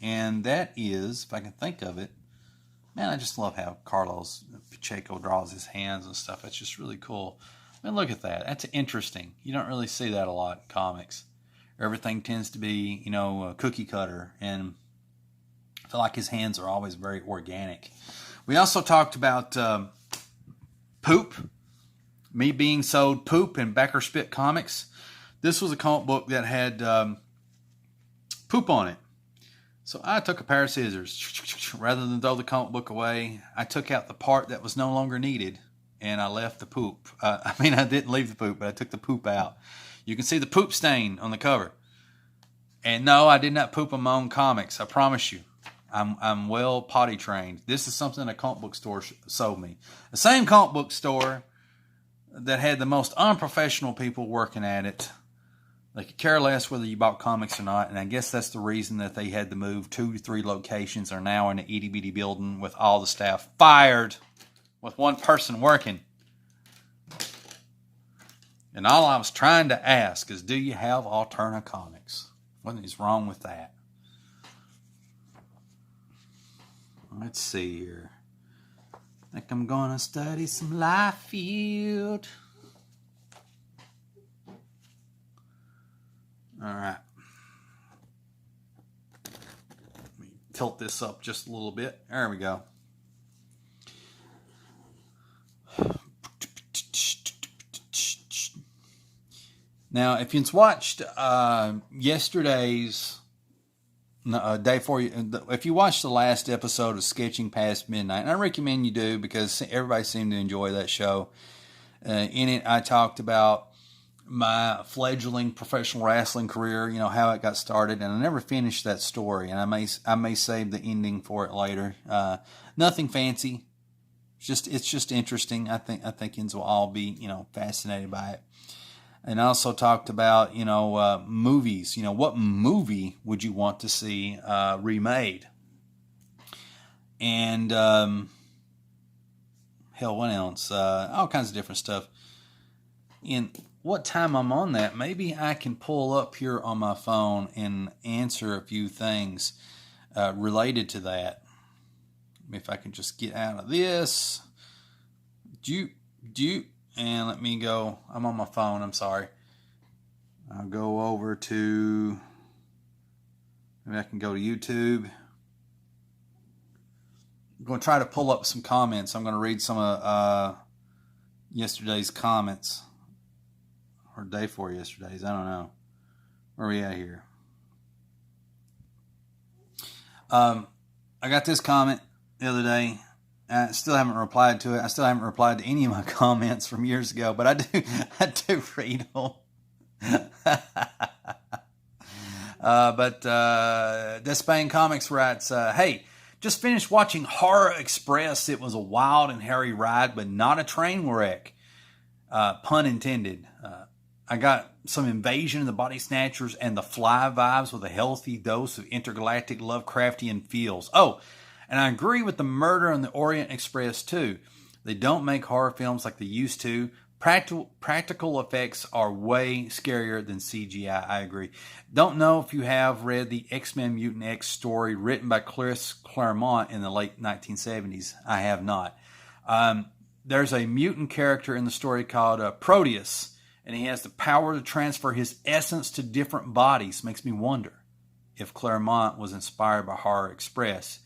And that is, if I can think of it, man, I just love how Carlos Pacheco draws his hands and stuff. It's just really cool. I mean, look at that. That's interesting. You don't really see that a lot in comics. Everything tends to be, you know, cookie cutter. And I feel like his hands are always very organic. We also talked about poop. Me being sold poop in Becker Spit Comics. This was a comic book that had poop on it. So I took a pair of scissors. Rather than throw the comic book away, I took out the part that was no longer needed, and I left the poop. I didn't leave the poop, but I took the poop out. You can see the poop stain on the cover. And no, I did not poop on my own comics. I promise you. I'm well potty trained. This is something a comic book store sold me. The same comic book store that had the most unprofessional people working at it. They could care less whether you bought comics or not, and I guess that's the reason that they had to move 2 to 3 locations, are now in an itty bitty building with all the staff fired, with one person working. And all I was trying to ask is, do you have Alterna Comics? What is wrong with that? Let's see here. I think I'm gonna study some Liefeld. All right. Let me tilt this up just a little bit. There we go. Now, if you've watched yesterday's day for you, if you watched the last episode of Sketching Past Midnight, and I recommend you do because everybody seemed to enjoy that show. In it, I talked about my fledgling professional wrestling career, how it got started, and I never finished that story, and I may save the ending for it later. Nothing fancy, it's just interesting. I think you will all be fascinated by it. And I also talked about movies. What movie would you want to see remade? And hell, what else? All kinds of different stuff. In what time I'm on that, maybe I can pull up here on my phone and answer a few things related to that. If I can just get out of this. And let me go. I'm on my phone. I'm sorry. I'll go over to, maybe I can go to YouTube. I'm going to try to pull up some comments. I'm going to read some of yesterday's comments. Or day for yesterday's. I don't know. Where are we at here? I got this comment the other day. I still haven't replied to it. I still haven't replied to any of my comments from years ago, but I do read them. But Despain Comics writes, hey, just finished watching Horror Express. It was a wild and hairy ride, but not a train wreck. Pun intended. I got some Invasion of the Body Snatchers and The Fly vibes with a healthy dose of intergalactic Lovecraftian feels. Oh, and I agree with the Murder on the Orient Express too. They don't make horror films like they used to. Practical effects are way scarier than CGI. I agree. Don't know if you have read the X-Men Mutant X story written by Chris Claremont in the late 1970s. I have not. There's a mutant character in the story called Proteus, and he has the power to transfer his essence to different bodies. Makes me wonder if Claremont was inspired by Horror Express.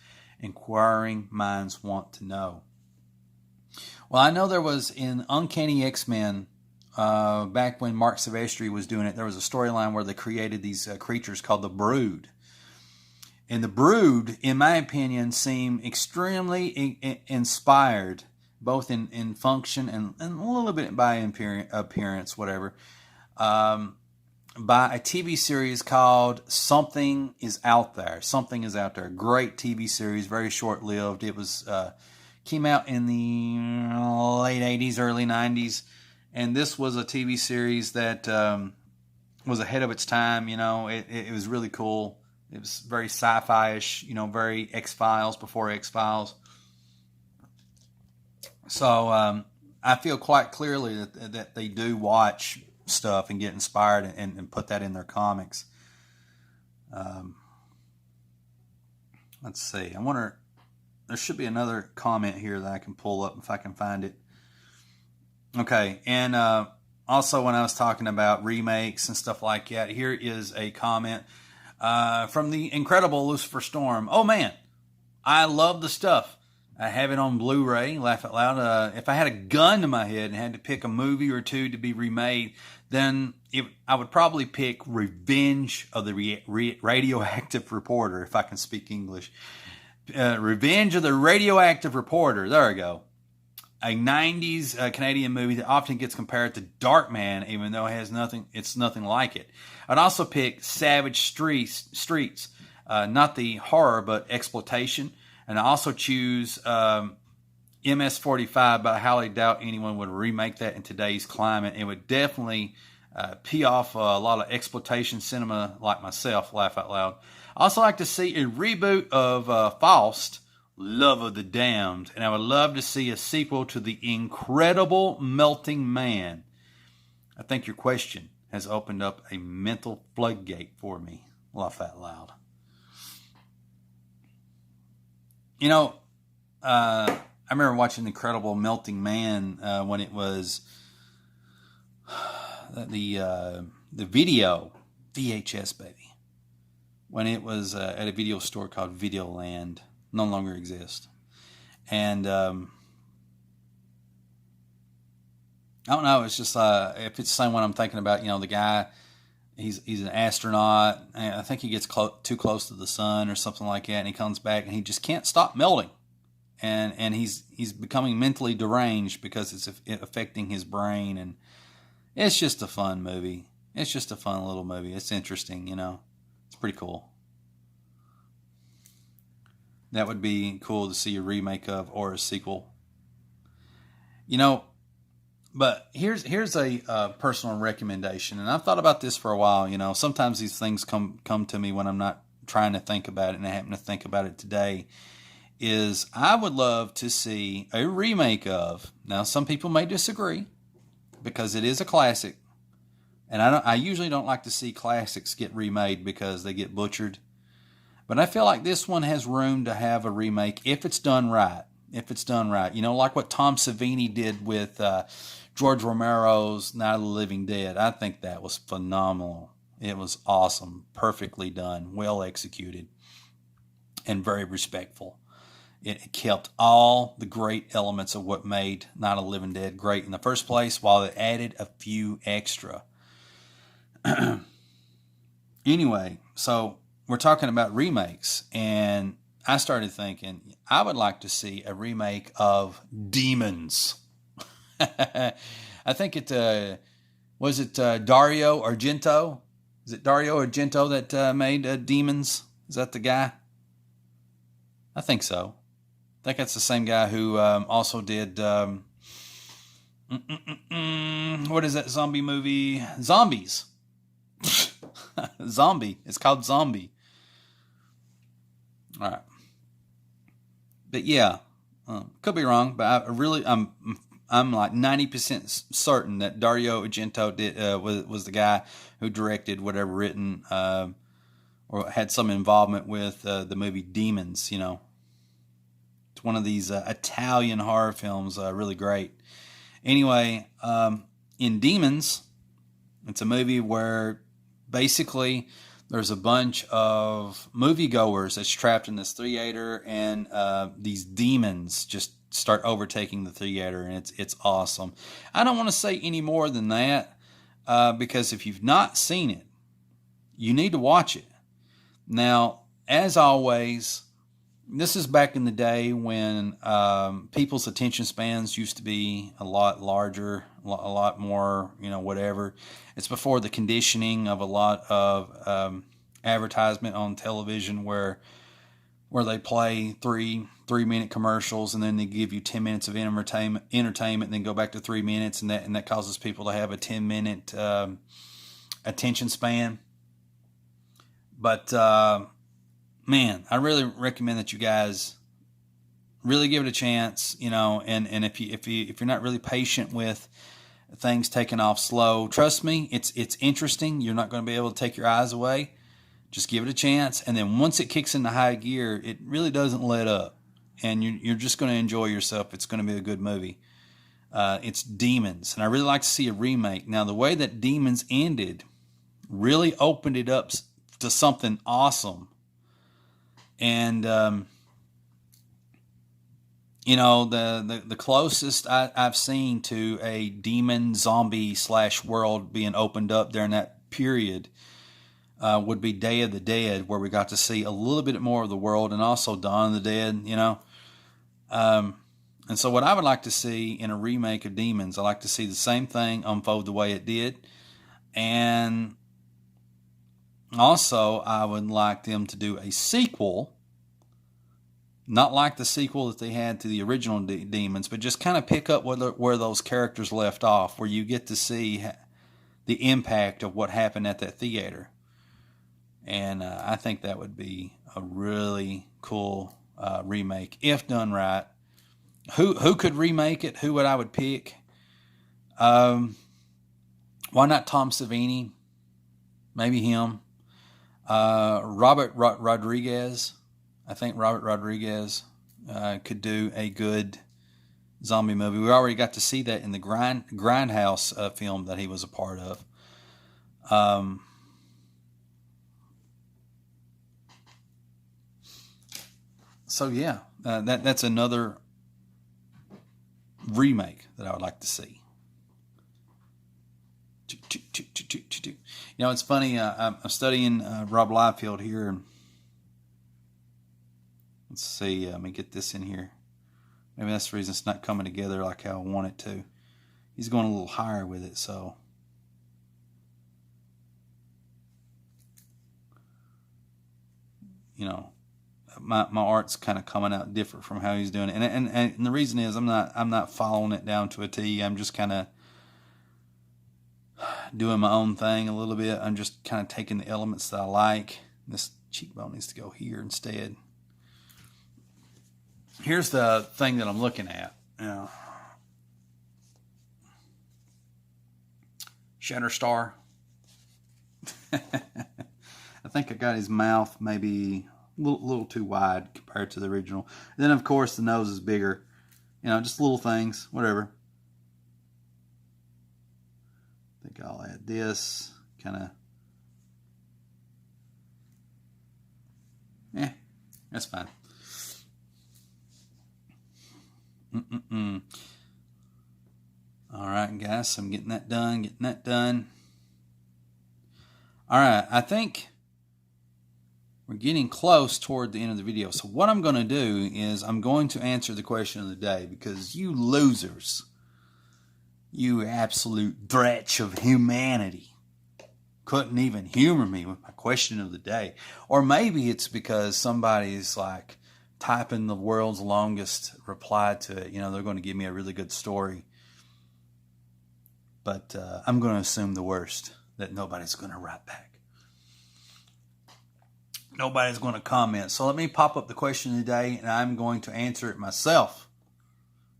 Inquiring minds want to know. Well, I know there was in Uncanny X-Men, back when Mark Silvestri was doing it, there was a storyline where they created these creatures called the Brood. And the Brood, in my opinion, seem extremely inspired, both in function and a little bit by appearance, whatever, by a TV series called Something Is Out There. Something Is Out There. Great TV series, very short-lived. It was came out in the late 80s, early 90s, and this was a TV series that was ahead of its time. It was really cool. It was very sci-fi-ish, very X-Files before X-Files. So I feel quite clearly that they do watch stuff and get inspired and put that in their comics. Let's see. I wonder, there should be another comment here that I can pull up if I can find it. Okay, and also when I was talking about remakes and stuff like that, here is a comment from the incredible Lucifer Storm. Oh man, I love the stuff. I have it on Blu-ray, laugh out loud. If I had a gun to my head and had to pick a movie or two to be remade, then I would probably pick Revenge of the Radioactive Reporter, if I can speak English. Revenge of the Radioactive Reporter. There we go. A 90s Canadian movie that often gets compared to Darkman, even though it's nothing like it. I'd also pick Savage Streets, not the horror, but exploitation. And I also choose MS-45, but I highly doubt anyone would remake that in today's climate. It would definitely pee off a lot of exploitation cinema like myself, laugh out loud. I also like to see a reboot of Faust, Love of the Damned, and I would love to see a sequel to The Incredible Melting Man. I think your question has opened up a mental floodgate for me, laugh out loud. You know, I remember watching The Incredible Melting Man when it was the video VHS, baby, when it was at a video store called Videoland, no longer exists. And I don't know, it's just if it's the same one I'm thinking about, the guy, he's an astronaut, and I think he gets too close to the sun or something like that, and he comes back and he just can't stop melting. And he's becoming mentally deranged because it's affecting his brain, and it's just a fun movie. It's just a fun little movie. It's interesting, It's pretty cool. That would be cool to see a remake of or a sequel. But here's a personal recommendation, and I've thought about this for a while. Sometimes these things come to me when I'm not trying to think about it, and I happen to think about it today. Is I would love to see a remake of. Now, some people may disagree because it is a classic, and I usually don't like to see classics get remade because they get butchered. But I feel like this one has room to have a remake if it's done right. If it's done right, like what Tom Savini did with George Romero's Night of the Living Dead. I think that was phenomenal. It was awesome, perfectly done, well executed, and very respectful. It kept all the great elements of what made Night of the Living Dead great in the first place, while it added a few extra. Anyway, so we're talking about remakes, and I started thinking I would like to see a remake of Demons. I think was it Dario Argento? Is it Dario Argento that made Demons? Is that the guy? I think so. I think that's the same guy who also did what is that zombie movie? Zombies. Zombie. It's called Zombie. All right. But yeah, could be wrong, but I'm like 90% certain that Dario Argento was the guy who directed whatever written or had some involvement with the movie Demons. It's one of these Italian horror films, really great. Anyway, in Demons, it's a movie where basically there's a bunch of moviegoers that's trapped in this theater, and these demons just start overtaking the theater, and it's awesome. I don't want to say any more than that because if you've not seen it, you need to watch it. Now, as always, this is back in the day when people's attention spans used to be a lot larger, a lot more, whatever. It's before the conditioning of a lot of advertisement on television where they play three 3-minute commercials, and then they give you 10 minutes of entertainment, and then go back to 3 minutes, and that causes people to have a 10-minute attention span. But man, I really recommend that you guys really give it a chance, and if you're not really patient with things taking off slow, trust me, it's interesting. You're not going to be able to take your eyes away. Just give it a chance, and then once it kicks into high gear, it really doesn't let up, and you're just going to enjoy yourself. It's going to be a good movie. It's Demons, and I really like to see a remake. Now, the way that Demons ended really opened it up to something awesome. And the closest I've seen to a demon zombie / world being opened up during that period would be Day of the Dead, where we got to see a little bit more of the world, and also Dawn of the Dead. And so what I would like to see in a remake of Demons, I like to see the same thing unfold the way it did, and also I would like them to do a sequel Not like the sequel that they had to the original Demons, but just kind of pick up where those characters left off, where you get to see the impact of what happened at that theater. And I think that would be a really cool remake if done right. Who could remake it? Who I would pick? Why not Tom Savini? Maybe him. Robert Rodriguez. I think Robert Rodriguez could do a good zombie movie. We already got to see that in the Grindhouse film that he was a part of. So yeah, that's another remake that I would like to see. You know, it's funny. I'm studying Rob Liefeld here, and let's see. Let me get this in here. Maybe that's the reason it's not coming together like how I want it to. He's going a little higher with it, so. You know, my art's kind of coming out different from how he's doing it, and the reason is I'm not following it down to a T. I'm just kind of doing my own thing a little bit. I'm just kind of taking the elements that I like. This cheekbone needs to go here instead. Here's the thing that I'm looking at. Shatterstar. I think I got his mouth maybe a little too wide compared to the original. And then, of course, the nose is bigger. You know, just little things, whatever. I think I'll add this. Kind of. That's fine. All right, guys, I'm getting that done. All right, I think we're getting close toward the end of the video. So what I'm going to do is I'm going to answer the question of the day, because you losers, you absolute dretch of humanity, couldn't even humor me with my question of the day. Or maybe it's because somebody's like typing the world's longest reply to it. You know, they're going to give me a really good story. But I'm going to assume the worst, that nobody's going to write back. Nobody's going to comment. So let me pop up the question of the day, and I'm going to answer it myself,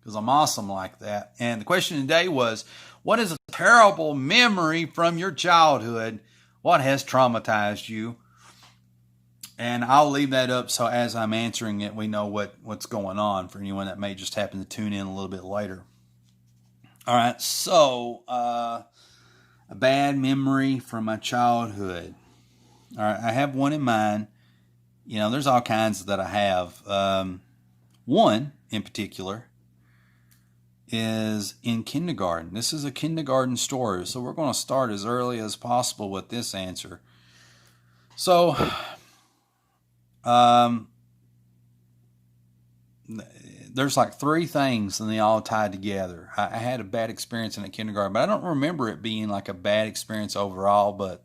because I'm awesome like that. And the question of the day was, what is a terrible memory from your childhood? What has traumatized you? And I'll leave that up so as I'm answering it, we know what's going on for anyone that may just happen to tune in a little bit later. All right, so a bad memory from my childhood. All right, I have one in mind. You know, there's all kinds that I have. One in particular is in kindergarten. This is a kindergarten story, so we're going to start as early as possible with this answer. So, there's like three things, and they all tied together. I had a bad experience in a kindergarten, but I don't remember it being like a bad experience overall. But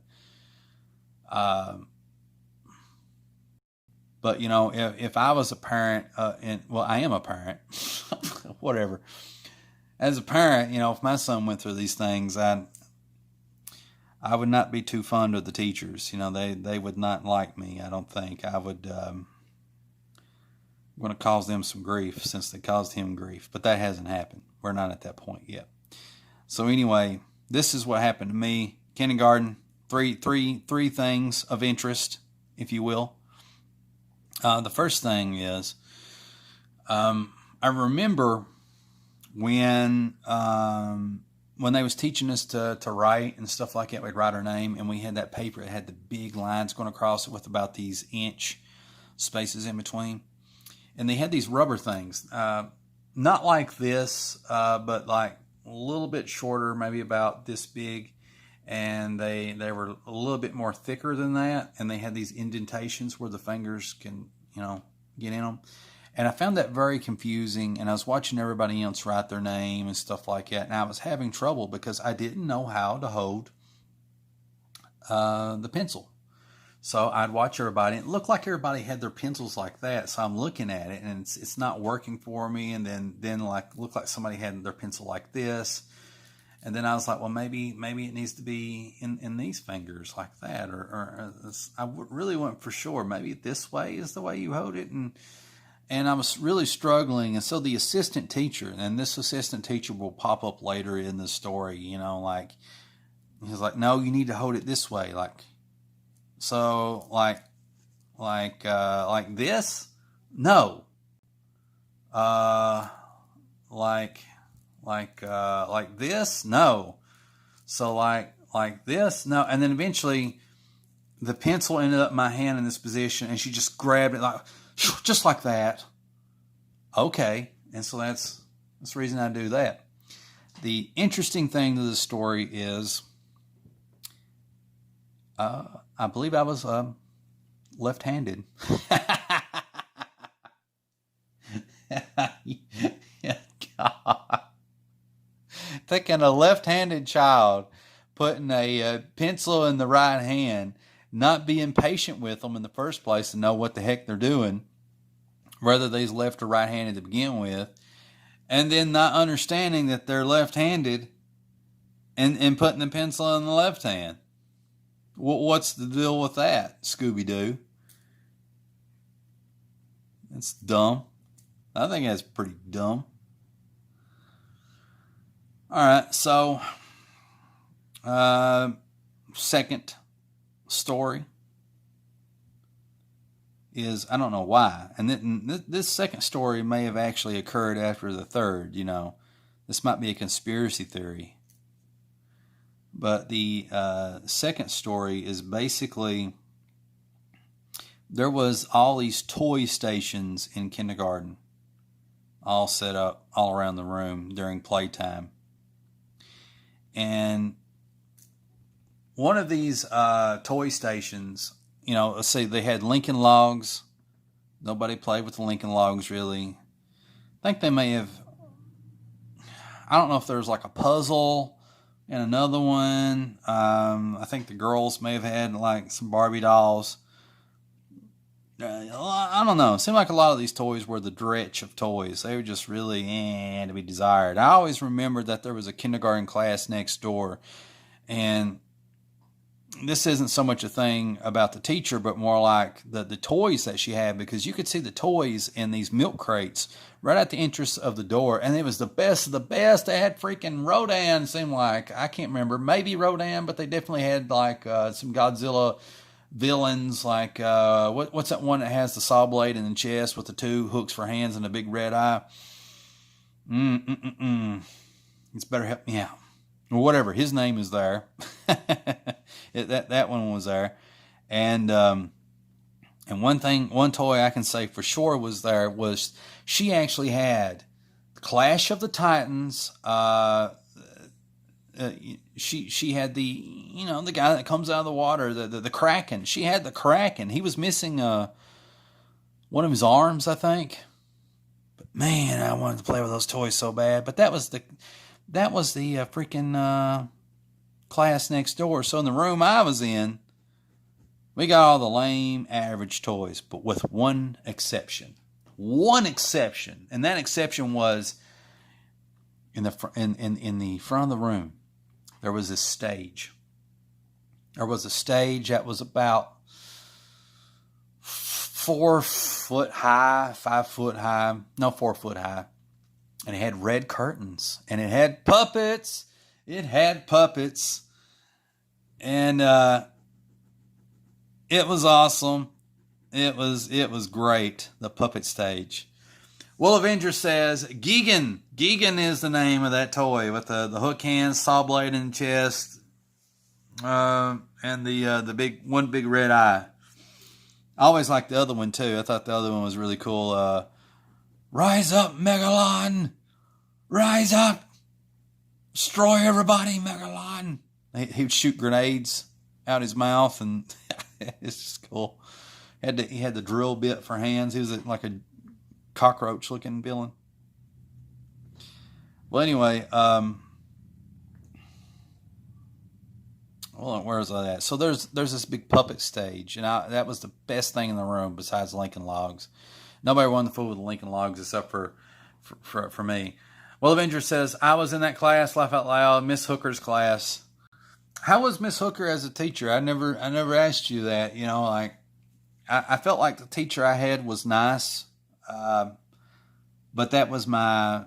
you know, if I was a parent, well, I am a parent, whatever. As a parent, you know, if my son went through these things, I would not be too fond of the teachers. You know, they would not like me. I don't think I would. I'm going to cause them some grief, since they caused him grief, but that hasn't happened. We're not at that point yet. So anyway, this is what happened to me. Kindergarten, three things of interest, if you will. The first thing is, I remember when they was teaching us to write and stuff like that. We'd write our name, and we had that paper that had the big lines going across it with about these inch spaces in between. And they had these rubber things, not like this, but like a little bit shorter, maybe about this big. And they were a little bit more thicker than that. And they had these indentations where the fingers can, you know, get in them. And I found that very confusing. And I was watching everybody else write their name and stuff like that. And I was having trouble because I didn't know how to hold the pencil. So I'd watch everybody. It looked like everybody had their pencils like that. So I'm looking at it, and it's not working for me. And then like looked like somebody had their pencil like this. And then I was like, well, maybe it needs to be in these fingers like that, I really went for sure. Maybe this way is the way you hold it, and I was really struggling. And so the assistant teacher, and this assistant teacher will pop up later in the story, like he's like, no, you need to hold it this way, like so, like this, no, uh, like like this, no. So like this, no. And then eventually, the pencil ended up in my hand in this position, and she just grabbed it like just like that. Okay, and so that's the reason I do that. The interesting thing to the story is, I believe I was left-handed. Yeah, God. Thinking a left-handed child putting a pencil in the right hand, not being patient with them in the first place to know what the heck they're doing, whether they's left or right-handed to begin with, and then not understanding that they're left-handed and putting the pencil in the left hand. What's the deal with that, Scooby-Doo? It's dumb. I think that's pretty dumb. All right, so second story is, I don't know why, and this second story may have actually occurred after the third. This might be a conspiracy theory, but the second story is basically, there was all these toy stations in kindergarten, all set up all around the room during playtime. And one of these toy stations, let's say they had Lincoln Logs. Nobody played with the Lincoln Logs, really. I think they may have, I don't know if there was like a puzzle and another one. I think the girls may have had like some Barbie dolls. I don't know. It seemed like a lot of these toys were the dretch of toys. They were just really to be desired. I always remembered that there was a kindergarten class next door, and this isn't so much a thing about the teacher, but more like the toys that she had, because you could see the toys in these milk crates right at the entrance of the door, and it was the best of the best. They had freaking Rodan, it seemed like. I can't remember. Maybe Rodan, but they definitely had like some Godzilla villains, like what's that one that has the saw blade in the chest with the two hooks for hands and a big red eye? It's better help me out. Or whatever, his name is there. that one was there, and one toy I can say for sure was there was, she actually had Clash of the Titans. She had the guy that comes out of the water, the Kraken. She had the Kraken. He was missing one of his arms, I think. But man, I wanted to play with those toys so bad. But that was the freaking class next door. So in the room I was in, we got all the lame, average toys, but with one exception. One exception, and that exception was in the front of the room. There was this stage. There was a stage that was about 4 foot high, 5 foot high, no, 4 foot high. And it had red curtains. And it had puppets. And it was awesome. It was great, the puppet stage. Will Avenger says, Gigan. Gigan is the name of that toy with the hook hands, saw blade in the chest, and the big red eye. I always liked the other one too. I thought the other one was really cool. Rise up, Megalon! Rise up! Destroy everybody, Megalon! He would shoot grenades out his mouth, and it's just cool. He had the drill bit for hands. He was like a cockroach-looking villain. Well, anyway, Well, where was I at? So there's this big puppet stage, and that was the best thing in the room besides Lincoln Logs. Nobody wanted to fool with the Lincoln Logs except for me. Well, Avenger says, I was in that class, laugh out loud, Miss Hooker's class. How was Miss Hooker as a teacher? I never asked you that. You know, like I felt like the teacher I had was nice, but that was my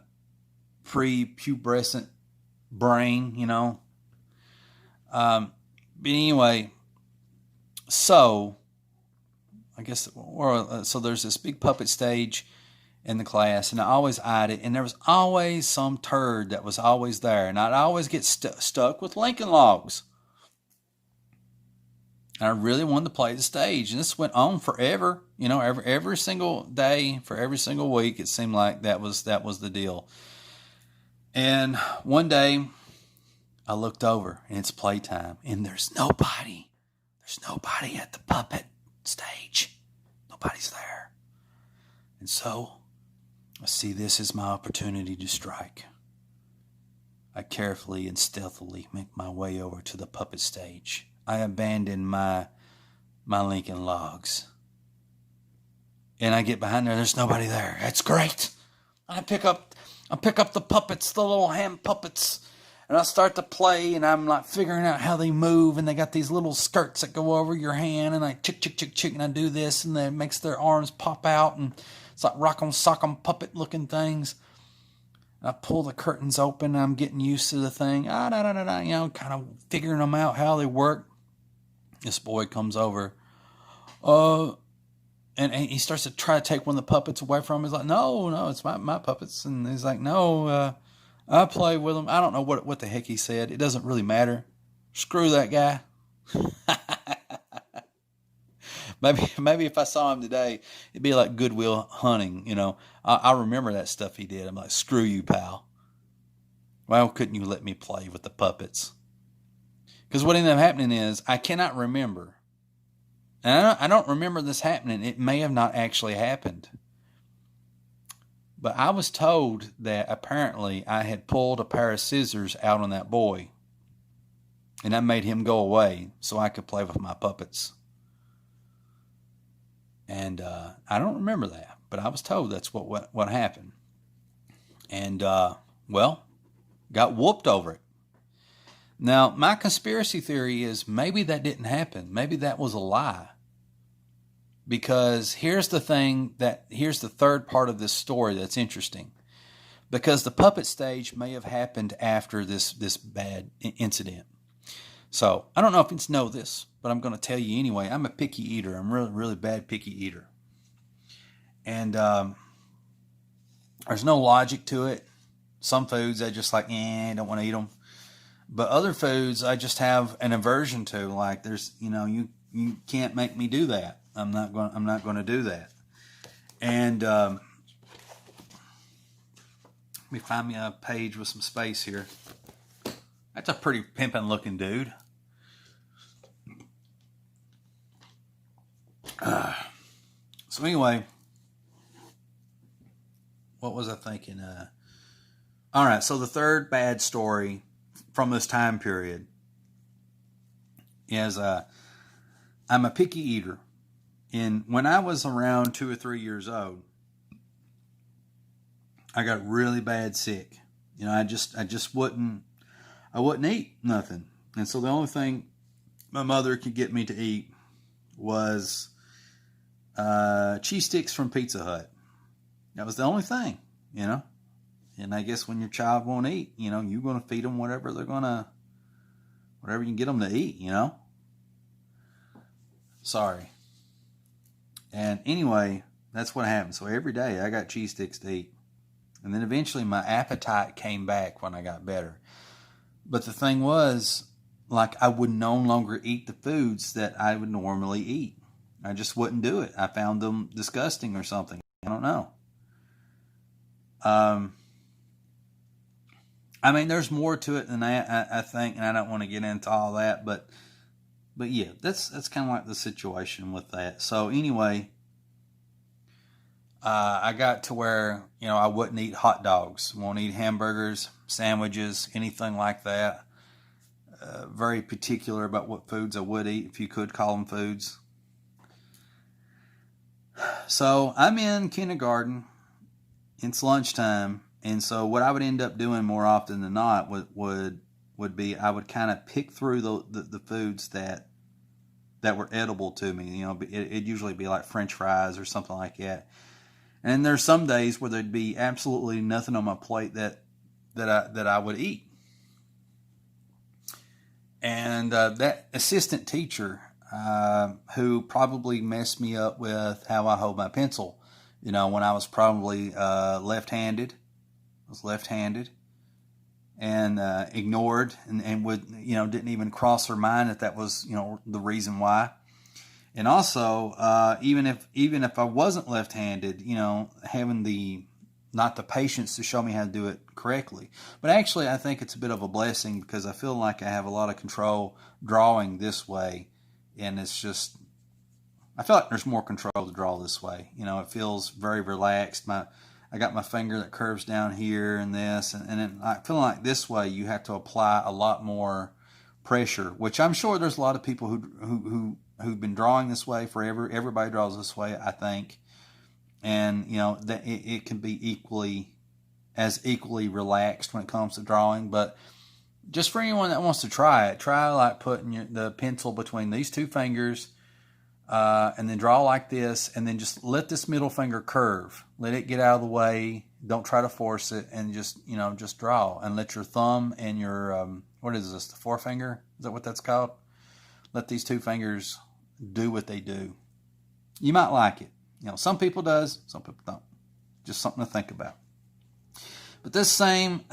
pre-pubescent brain, you know. But anyway, so I guess so. There's this big puppet stage in the class, and I always eyed it, and there was always some turd that was always there, and I'd always get stuck with Lincoln Logs. And I really wanted to play the stage, and this went on forever. You know, every single day for every single week, it seemed like that was the deal. And one day, I looked over, and it's playtime, and there's nobody. There's nobody at the puppet stage. Nobody's there. And so, I see this as my opportunity to strike. I carefully and stealthily make my way over to the puppet stage. I abandon my Lincoln Logs. And I get behind there, there's nobody there. That's great. I pick up the puppets, the little hand puppets, and I start to play, and I'm like figuring out how they move, and they got these little skirts that go over your hand, and I chick, chick, chick, chick, and I do this, and it makes their arms pop out, and it's like rock'em sock'em puppet looking things. I pull the curtains open, and I'm getting used to the thing, you know, kind of figuring them out, how they work. This boy comes over, and he starts to try to take one of the puppets away from him. He's like, no, it's my puppets. And he's like, no, I play with them. I don't know what the heck he said. It doesn't really matter. Screw that guy. Maybe if I saw him today, it'd be like Goodwill Hunting. You know, I remember that stuff he did. I'm like, screw you, pal. Why couldn't you let me play with the puppets? Because what ended up happening is I cannot remember. And I don't remember this happening. It may have not actually happened. But I was told that apparently I had pulled a pair of scissors out on that boy. And that made him go away so I could play with my puppets. And I don't remember that. But I was told that's what happened. And, well, got whooped over it. Now, my conspiracy theory is maybe that didn't happen. Maybe that was a lie. Because here's the third part of this story that's interesting. Because the puppet stage may have happened after this bad incident. So, I don't know if you know this, but I'm going to tell you anyway. I'm a picky eater. I'm a really, really bad picky eater. And there's no logic to it. Some foods I just like, I don't want to eat them. But other foods I just have an aversion to. Like there's, you can't make me do that. I'm not going to do that. And let me find me a page with some space here. That's a pretty pimpin' looking dude. So anyway, what was I thinking? All right, so the third bad story from this time period is I'm a picky eater. And when I was around 2 or 3 years old, I got really bad sick. I just wouldn't eat nothing. And so the only thing my mother could get me to eat was cheese sticks from Pizza Hut. That was the only thing, And I guess when your child won't eat, you're going to feed them whatever you can get them to eat, Sorry. And anyway, that's what happened. So every day I got cheese sticks to eat. And then eventually my appetite came back when I got better. But the thing was, like, I would no longer eat the foods that I would normally eat. I just wouldn't do it. I found them disgusting or something. I don't know. I mean, there's more to it than that, I think, and I don't want to get into all that, but yeah, that's kind of like the situation with that. So anyway, I got to where, I wouldn't eat hot dogs, won't eat hamburgers, sandwiches, anything like that. very particular about what foods I would eat, if you could call them foods. So I'm in kindergarten. It's lunchtime, and so what I would end up doing more often than not would be I would kind of pick through the foods that were edible to me. You know, it'd usually be like French fries or something like that. And there's some days where there'd be absolutely nothing on my plate that I would eat. And that assistant teacher, who probably messed me up with how I hold my pencil, you know, when I was probably left-handed. I was left-handed, and ignored, and would, you know, didn't even cross her mind that was, you know, the reason why. And also, even if I wasn't left-handed, you know, having not the patience to show me how to do it correctly. But actually, I think it's a bit of a blessing, because I feel like I have a lot of control drawing this way, and it's just, I feel like there's more control to draw this way. You know, it feels very relaxed. I got my finger that curves dothen here and this, and then I feel like this way you have to apply a lot more pressure, which I'm sure there's a lot of people who've been drawing this way forever. Everybody draws this way, I think. And, you know, that it can be equally relaxed when it comes to drawing. But just for anyone that wants to try it, try like putting the pencil between these two fingers, and then draw like this, and then just let this middle finger curve. Let it get out of the way. Don't try to force it, and just, you know, just draw. And let your thumb and your, what is this, the forefinger? Is that what that's called? Let these two fingers do what they do. You might like it. You know, some people does, some people don't. Just something to think about. But this same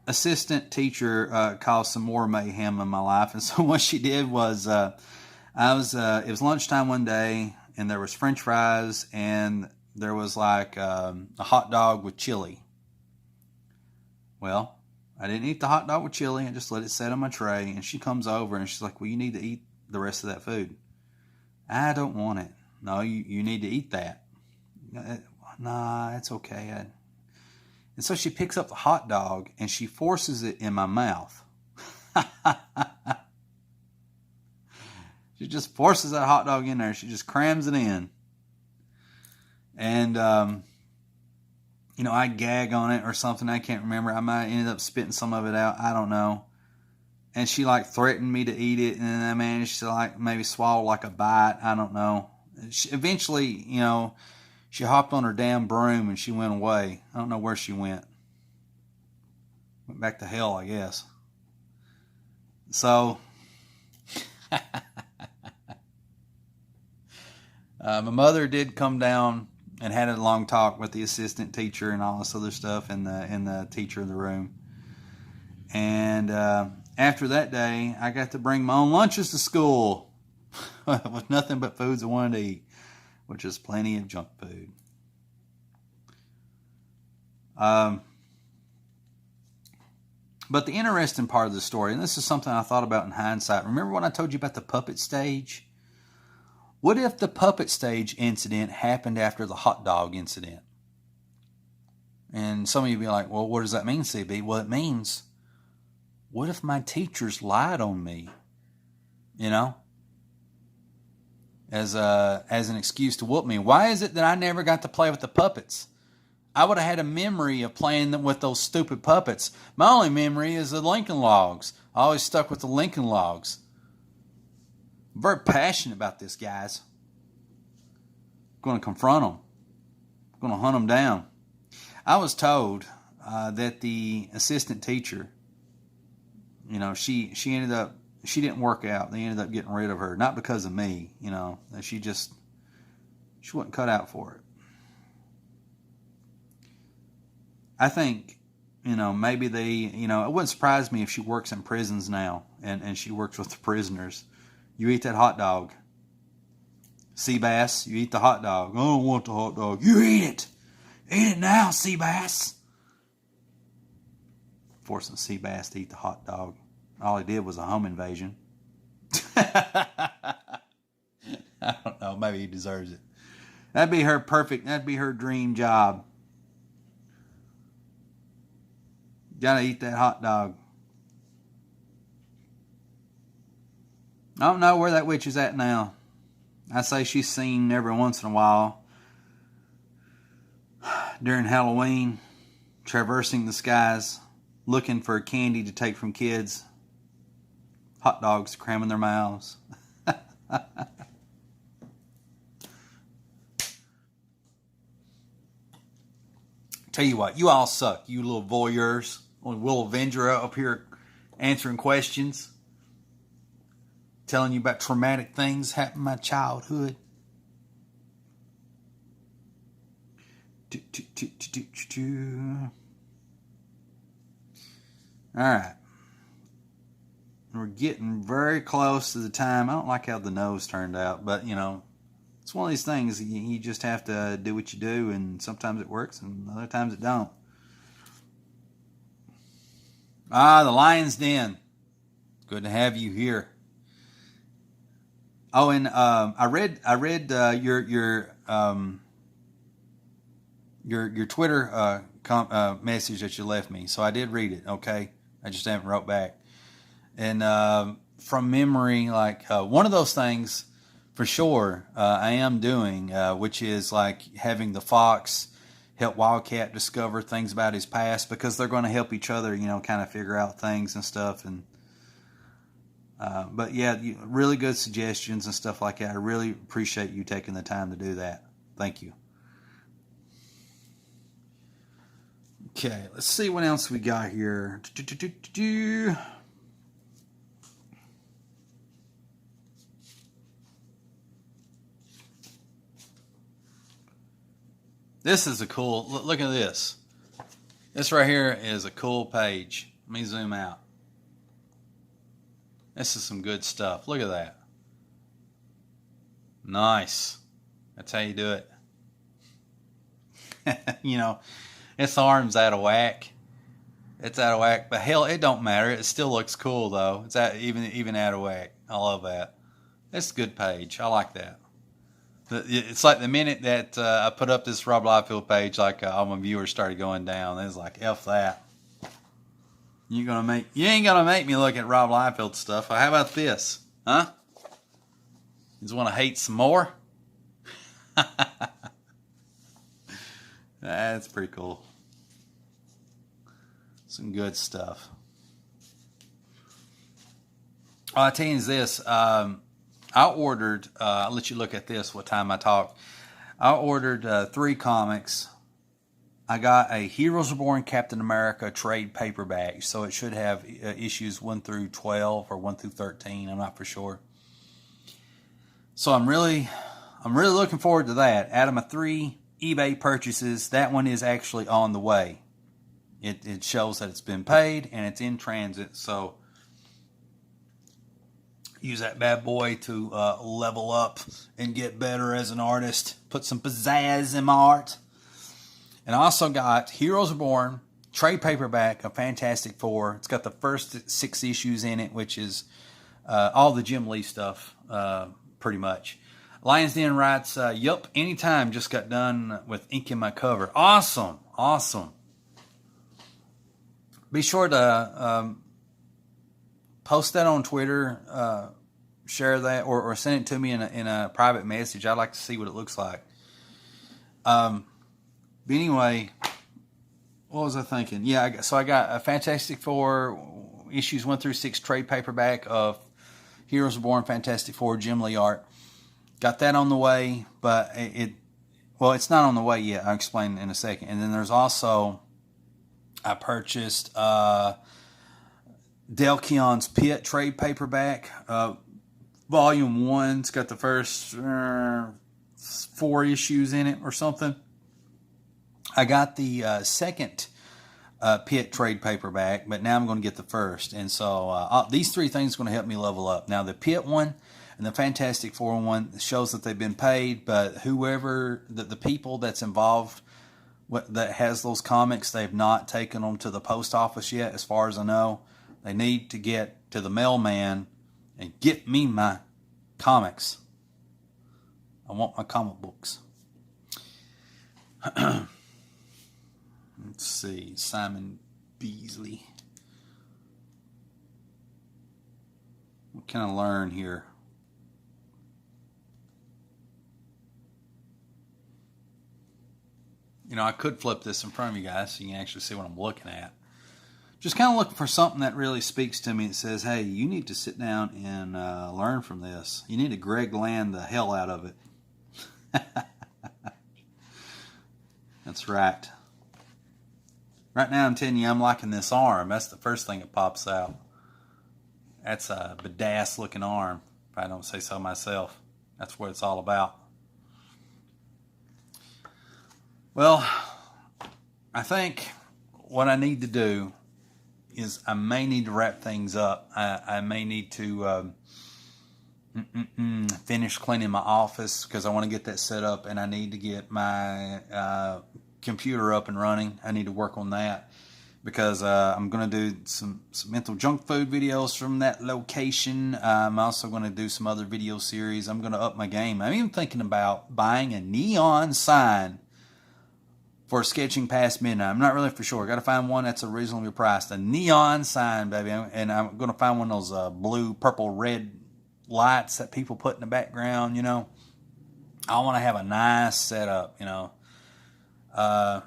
assistant teacher caused some more mayhem in my life. And so what she did was, it was lunchtime one day, and there was French fries, and there was like a hot dog with chili. Well, I didn't eat the hot dog with chili. I just let it sit on my tray. And she comes over, and she's like, well, you need to eat the rest of that food. I don't want it. No, you need to eat that. Nah, it's okay. And so she picks up the hot dog, and she forces it in my mouth. She just forces that hot dog in there. She just crams it in. And, you know, I gag on it or something. I can't remember. I might end up spitting some of it out. I don't know. And she like threatened me to eat it, and then I managed to like maybe swallow like a bite. I don't know. Eventually, you know, she hopped on her damn broom and she went away. I don't know where she went. Went back to hell, I guess. So, my mother did come down and had a long talk with the assistant teacher and all this other stuff in the teacher in the room. And after that day, I got to bring my own lunches to school with nothing but foods I wanted to eat, which is plenty of junk food. But the interesting part of the story, and this is something I thought about in hindsight. Remember when I told you about the puppet stage? What if the puppet stage incident happened after the hot dog incident? And some of you be like, well, what does that mean, CB? Well, it means, what if my teachers lied on me? You know? As an excuse to whoop me. Why is it that I never got to play with the puppets? I would have had a memory of playing with those stupid puppets. My only memory is the Lincoln Logs. I always stuck with the Lincoln Logs. I'm very passionate about this, guys. I'm going to confront them. I'm going to hunt them down. I was told that the assistant teacher, you know, she didn't work out. They ended up getting rid of her. Not because of me, you know. She wasn't cut out for it. I think, you know, maybe it wouldn't surprise me if she works in prisons now and she works with the prisoners. You eat that hot dog. Seabass, you eat the hot dog. I don't want the hot dog. You eat it. Eat it now, Seabass. Forcing Seabass to eat the hot dog. All he did was a home invasion. I don't know. Maybe he deserves it. That'd be her dream job. Gotta eat that hot dog. I don't know where that witch is at now. I say she's seen every once in a while during Halloween, traversing the skies, looking for candy to take from kids, hot dogs cramming their mouths. Tell you what, you all suck, you little voyeurs. Will Avenger up here answering questions, telling you about traumatic things happened in my childhood. Alright. We're getting very close to the time. I don't like how the nose turned out, but you know, it's one of these things. You just have to do what you do, and sometimes it works, and other times it don't. The Lion's Den. Good to have you here. Oh, and I read your Twitter message that you left me, so I did read it. Okay, I just haven't wrote back. And from memory, like one of those things. For sure, I am doing, which is like having the fox help Wildcat discover things about his past, because they're going to help each other, you know, kind of figure out things and stuff. And but yeah, really good suggestions and stuff like that. I really appreciate you taking the time to do that. Thank you. Okay, let's see what else we got here. This is a cool, look at this. This right here is a cool page. Let me zoom out. This is some good stuff. Look at that. Nice. That's how you do it. You know, its arm's out of whack. It's out of whack, but hell, it don't matter. It still looks cool though. It's even out of whack. I love that. That's a good page. I like that. It's like the minute that I put up this Rob Liefeld page, like all my viewers started going down. It was like, F that. You ain't gonna make me look at Rob Liefeld stuff. How about this? Huh? You just want to hate some more? That's pretty cool. Some good stuff. I'll tell you this. I ordered, I'll let you look at this what time I talk. I ordered 3 comics. I got a Heroes Reborn Captain America trade paperback, so it should have issues 1 through 12 or 1 through 13. I'm not for sure. So I'm really looking forward to that. Out of my 3 eBay purchases, that one is actually on the way. It shows that it's been paid and it's in transit, so use that bad boy to level up and get better as an artist. Put some pizzazz in my art. And I also got Heroes Reborn, trade paperback of Fantastic Four. It's got the first 6 issues in it, which is all the Jim Lee stuff, pretty much. Lion's Den writes, yup, anytime, just got done with inking my cover. Awesome, awesome. Be sure to post that on Twitter, share that, or send it to me in a private message. I'd like to see what it looks like. But anyway, what was I thinking? Yeah, so I got a Fantastic Four issues 1 through 6 trade paperback of Heroes Reborn, Fantastic Four, Jim Lee art. Got that on the way, but it's not on the way yet. I'll explain in a second. And then there's also, I purchased Dale Keon's Pit trade paperback, volume 1. It's got the first 4 issues in it or something. I got the second Pit trade paperback, but now I'm going to get the first. And so these 3 things are going to help me level up. Now the Pit one and the Fantastic Four one shows that they've been paid, but whoever, the people that's involved that has those comics, they've not taken them to the post office yet, as far as I know. They need to get to the mailman and get me my comics. I want my comic books. Let's see. Simon Beasley. What can I learn here? I could flip this in front of you guys so you can actually see what I'm looking at. Just kind of looking for something that really speaks to me. It says, hey, you need to sit down and learn from this. You need to Greg Land the hell out of it. That's right. Right now I'm telling you, I'm liking this arm. That's the first thing that pops out. That's a badass looking arm, if I don't say so myself. That's what it's all about. Well, I think what I need to do is I may need to wrap things up. I may need to finish cleaning my office because I want to get that set up, and I need to get my computer up and running. I need to work on that because I'm going to do some mental junk food videos from that location. I'm also going to do some other video series. I'm going to up my game. I'm even thinking about buying a neon sign for sketching past midnight. I'm not really for sure. Got to find one that's reasonably priced. A neon sign, baby. And I'm going to find one of those blue, purple, red lights that people put in the background, I want to have a nice setup,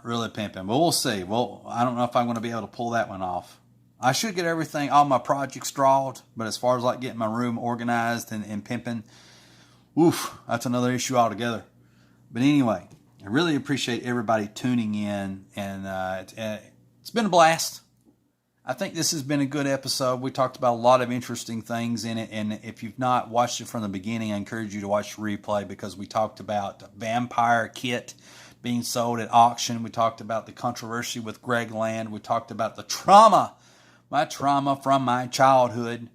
really pimping. But we'll see. Well, I don't know if I'm going to be able to pull that one off. I should get everything, all my projects drawed. But as far as like getting my room organized and pimping, oof, that's another issue altogether. But anyway, I really appreciate everybody tuning in, and it's been a blast. I think this has been a good episode. We talked about a lot of interesting things in it, and if you've not watched it from the beginning, I encourage you to watch the replay because we talked about the vampire kit being sold at auction. We talked about the controversy with Greg Land. We talked about the trauma, my trauma from my childhood.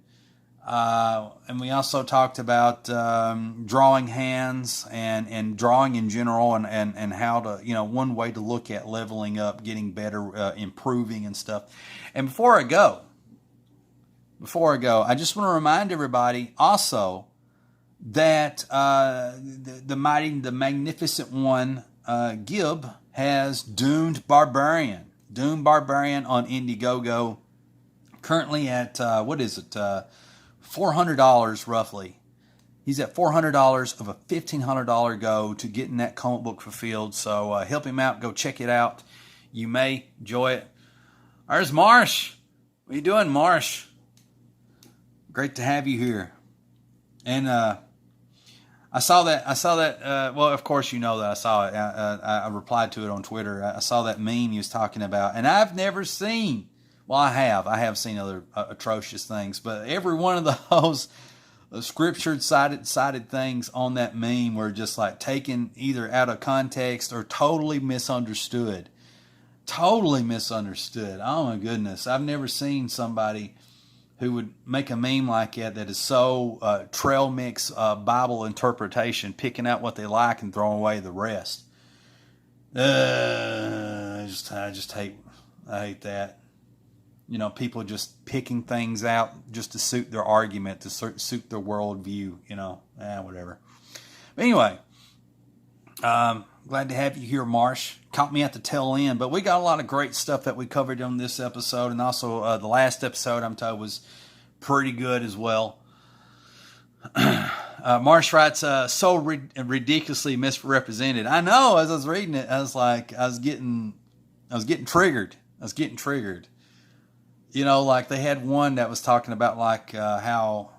And we also talked about drawing hands and drawing in general and how to, one way to look at leveling up, getting better, improving and stuff. And before I go, I just want to remind everybody also that the magnificent one, Gib, has Doomed Barbarian on Indiegogo, currently at, $400 roughly. He's at $400 of a $1,500 go to getting that comic book fulfilled. So help him out. Go check it out. You may enjoy it. There's Marsh. What are you doing, Marsh? Great to have you here. And I saw that. Well, of course you know that I saw it. I replied to it on Twitter. I saw that meme he was talking about, and I've never seen. Well, I have seen other atrocious things, but every one of those scripture cited things on that meme were just like taken either out of context or totally misunderstood. Totally misunderstood. Oh my goodness. I've never seen somebody who would make a meme like that is so trail mix Bible interpretation, picking out what they like and throwing away the rest. I hate that. People just picking things out just to suit their argument, to suit their worldview, whatever. But anyway, glad to have you here, Marsh. Caught me at the tail end, but we got a lot of great stuff that we covered on this episode, and also the last episode, I'm told, was pretty good as well. Marsh writes, so ridiculously misrepresented. I know, as I was reading it, I was getting triggered. Like they had one that was talking about how,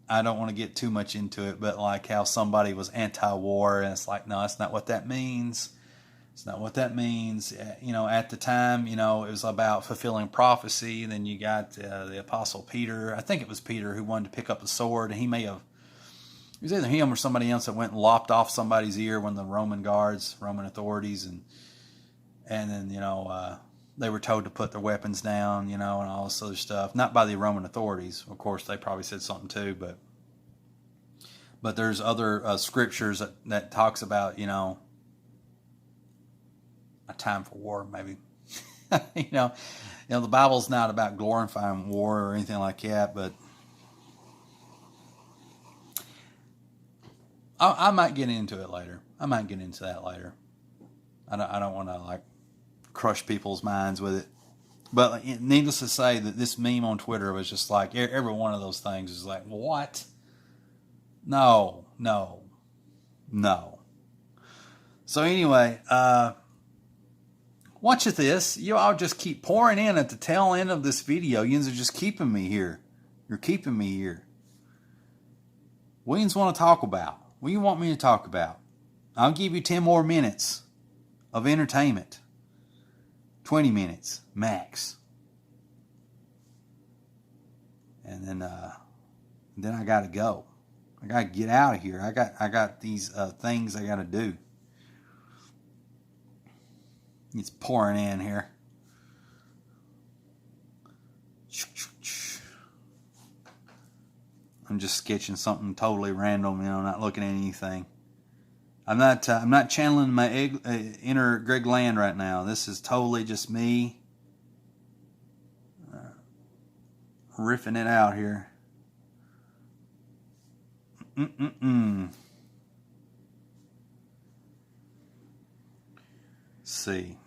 I don't want to get too much into it, but like how somebody was anti-war, and it's like, no, that's not what that means. It's not what that means. At the time, it was about fulfilling prophecy. And then you got the Apostle Peter. I think it was Peter who wanted to pick up a sword, and it was either him or somebody else that went and lopped off somebody's ear when the Roman authorities, and then, they were told to put their weapons down, and all this other stuff. Not by the Roman authorities. Of course, they probably said something too, but there's other scriptures that talks about, a time for war, maybe. The Bible's not about glorifying war or anything like that, but I might get into it later. I might get into that later. I don't want to crush people's minds with it. But needless to say that this meme on Twitter was just like, every one of those things is like, what? No. So anyway, Watch this. You all just keep pouring in at the tail end of this video. You are just keeping me here. You're keeping me here. What do you want to talk about? What do you want me to talk about? I'll give you 10 more minutes of entertainment. 20 minutes max. And then I gotta go. I gotta get out of here. I got these things I gotta do. It's pouring in here. I'm just sketching something totally random, not looking at anything. I'm not channeling my inner Greg Land right now. This is totally just me riffing it out here. See.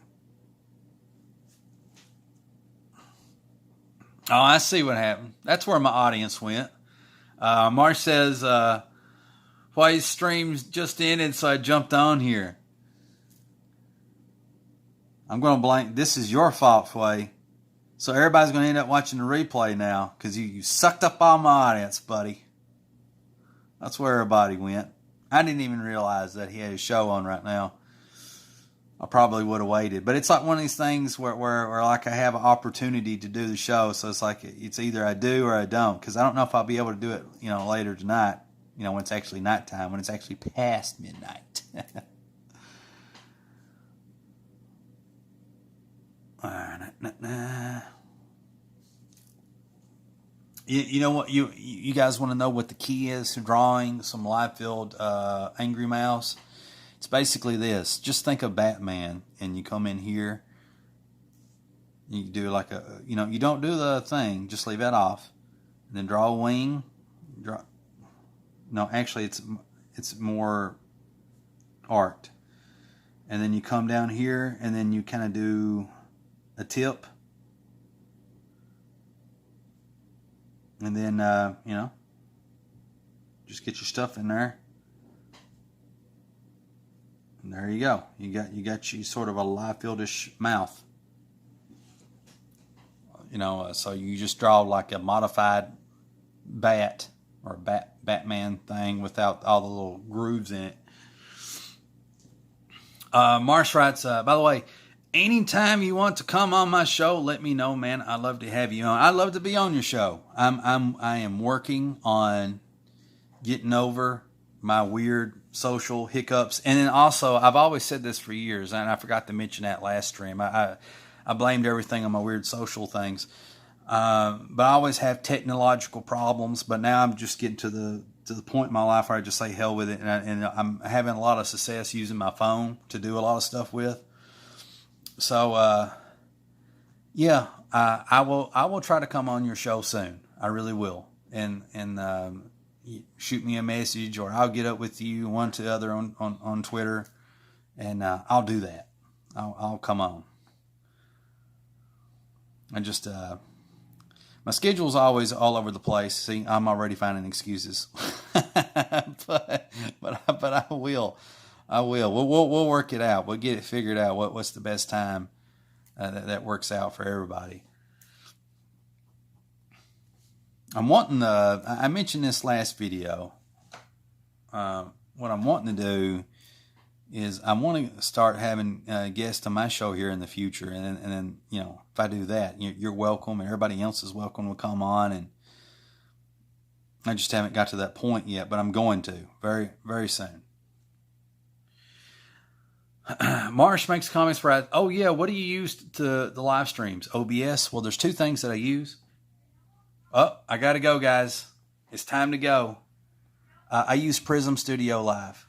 Oh, I see what happened. That's where my audience went. Marsh says, why his stream's just ended, so I jumped on here. I'm going to blame, this is your fault, Fway. So everybody's going to end up watching the replay now, because you sucked up all my audience, buddy. That's where everybody went. I didn't even realize that he had his show on right now. I probably would have waited. But it's like one of these things where like I have an opportunity to do the show, so it's like it's either I do or I don't, because I don't know if I'll be able to do it, later tonight, when it's actually nighttime, when it's actually past midnight. You know what? You guys want to know what the key is to drawing some live-filled Angry Mouse? It's basically this. Just think of Batman, and you come in here. You do like you don't do the thing. Just leave that off, and then draw a wing. No, actually, it's more arced. And then you come down here, and then you kind of do a tip. And then, just get your stuff in there. And there you go. You got you sort of a live-fieldish mouth. So you just draw like a modified bat or Batman thing without all the little grooves in it. Marsh writes, by the way, anytime you want to come on my show, let me know, man. I'd love to have you on. I'd love to be on your show. I am working on getting over my weird social hiccups. And then also, I've always said this for years, and I forgot to mention that last stream. I blamed everything on my weird social things. But I always have technological problems. But now I'm just getting to the point in my life where I just say hell with it. And I'm having a lot of success using my phone to do a lot of stuff with. So, I will try to come on your show soon. I really will. And shoot me a message, or I'll get up with you one to the other on Twitter, and I'll do that. I'll come on. I just, my schedule's always all over the place. See, I'm already finding excuses, but I will. We'll work it out. We'll get it figured out. What's the best time that works out for everybody. I'm wanting I mentioned this last video. What I'm wanting to do is I want to start having guests on my show here in the future, and then if I do that, you're welcome, and everybody else is welcome to come on. And I just haven't got to that point yet, but I'm going to very, very soon. Marsh makes comments right. Oh yeah, what do you use to the live streams? OBS. Well, there's two things that I use. Oh, I gotta go, guys. It's time to go. I use Prism Studio Live.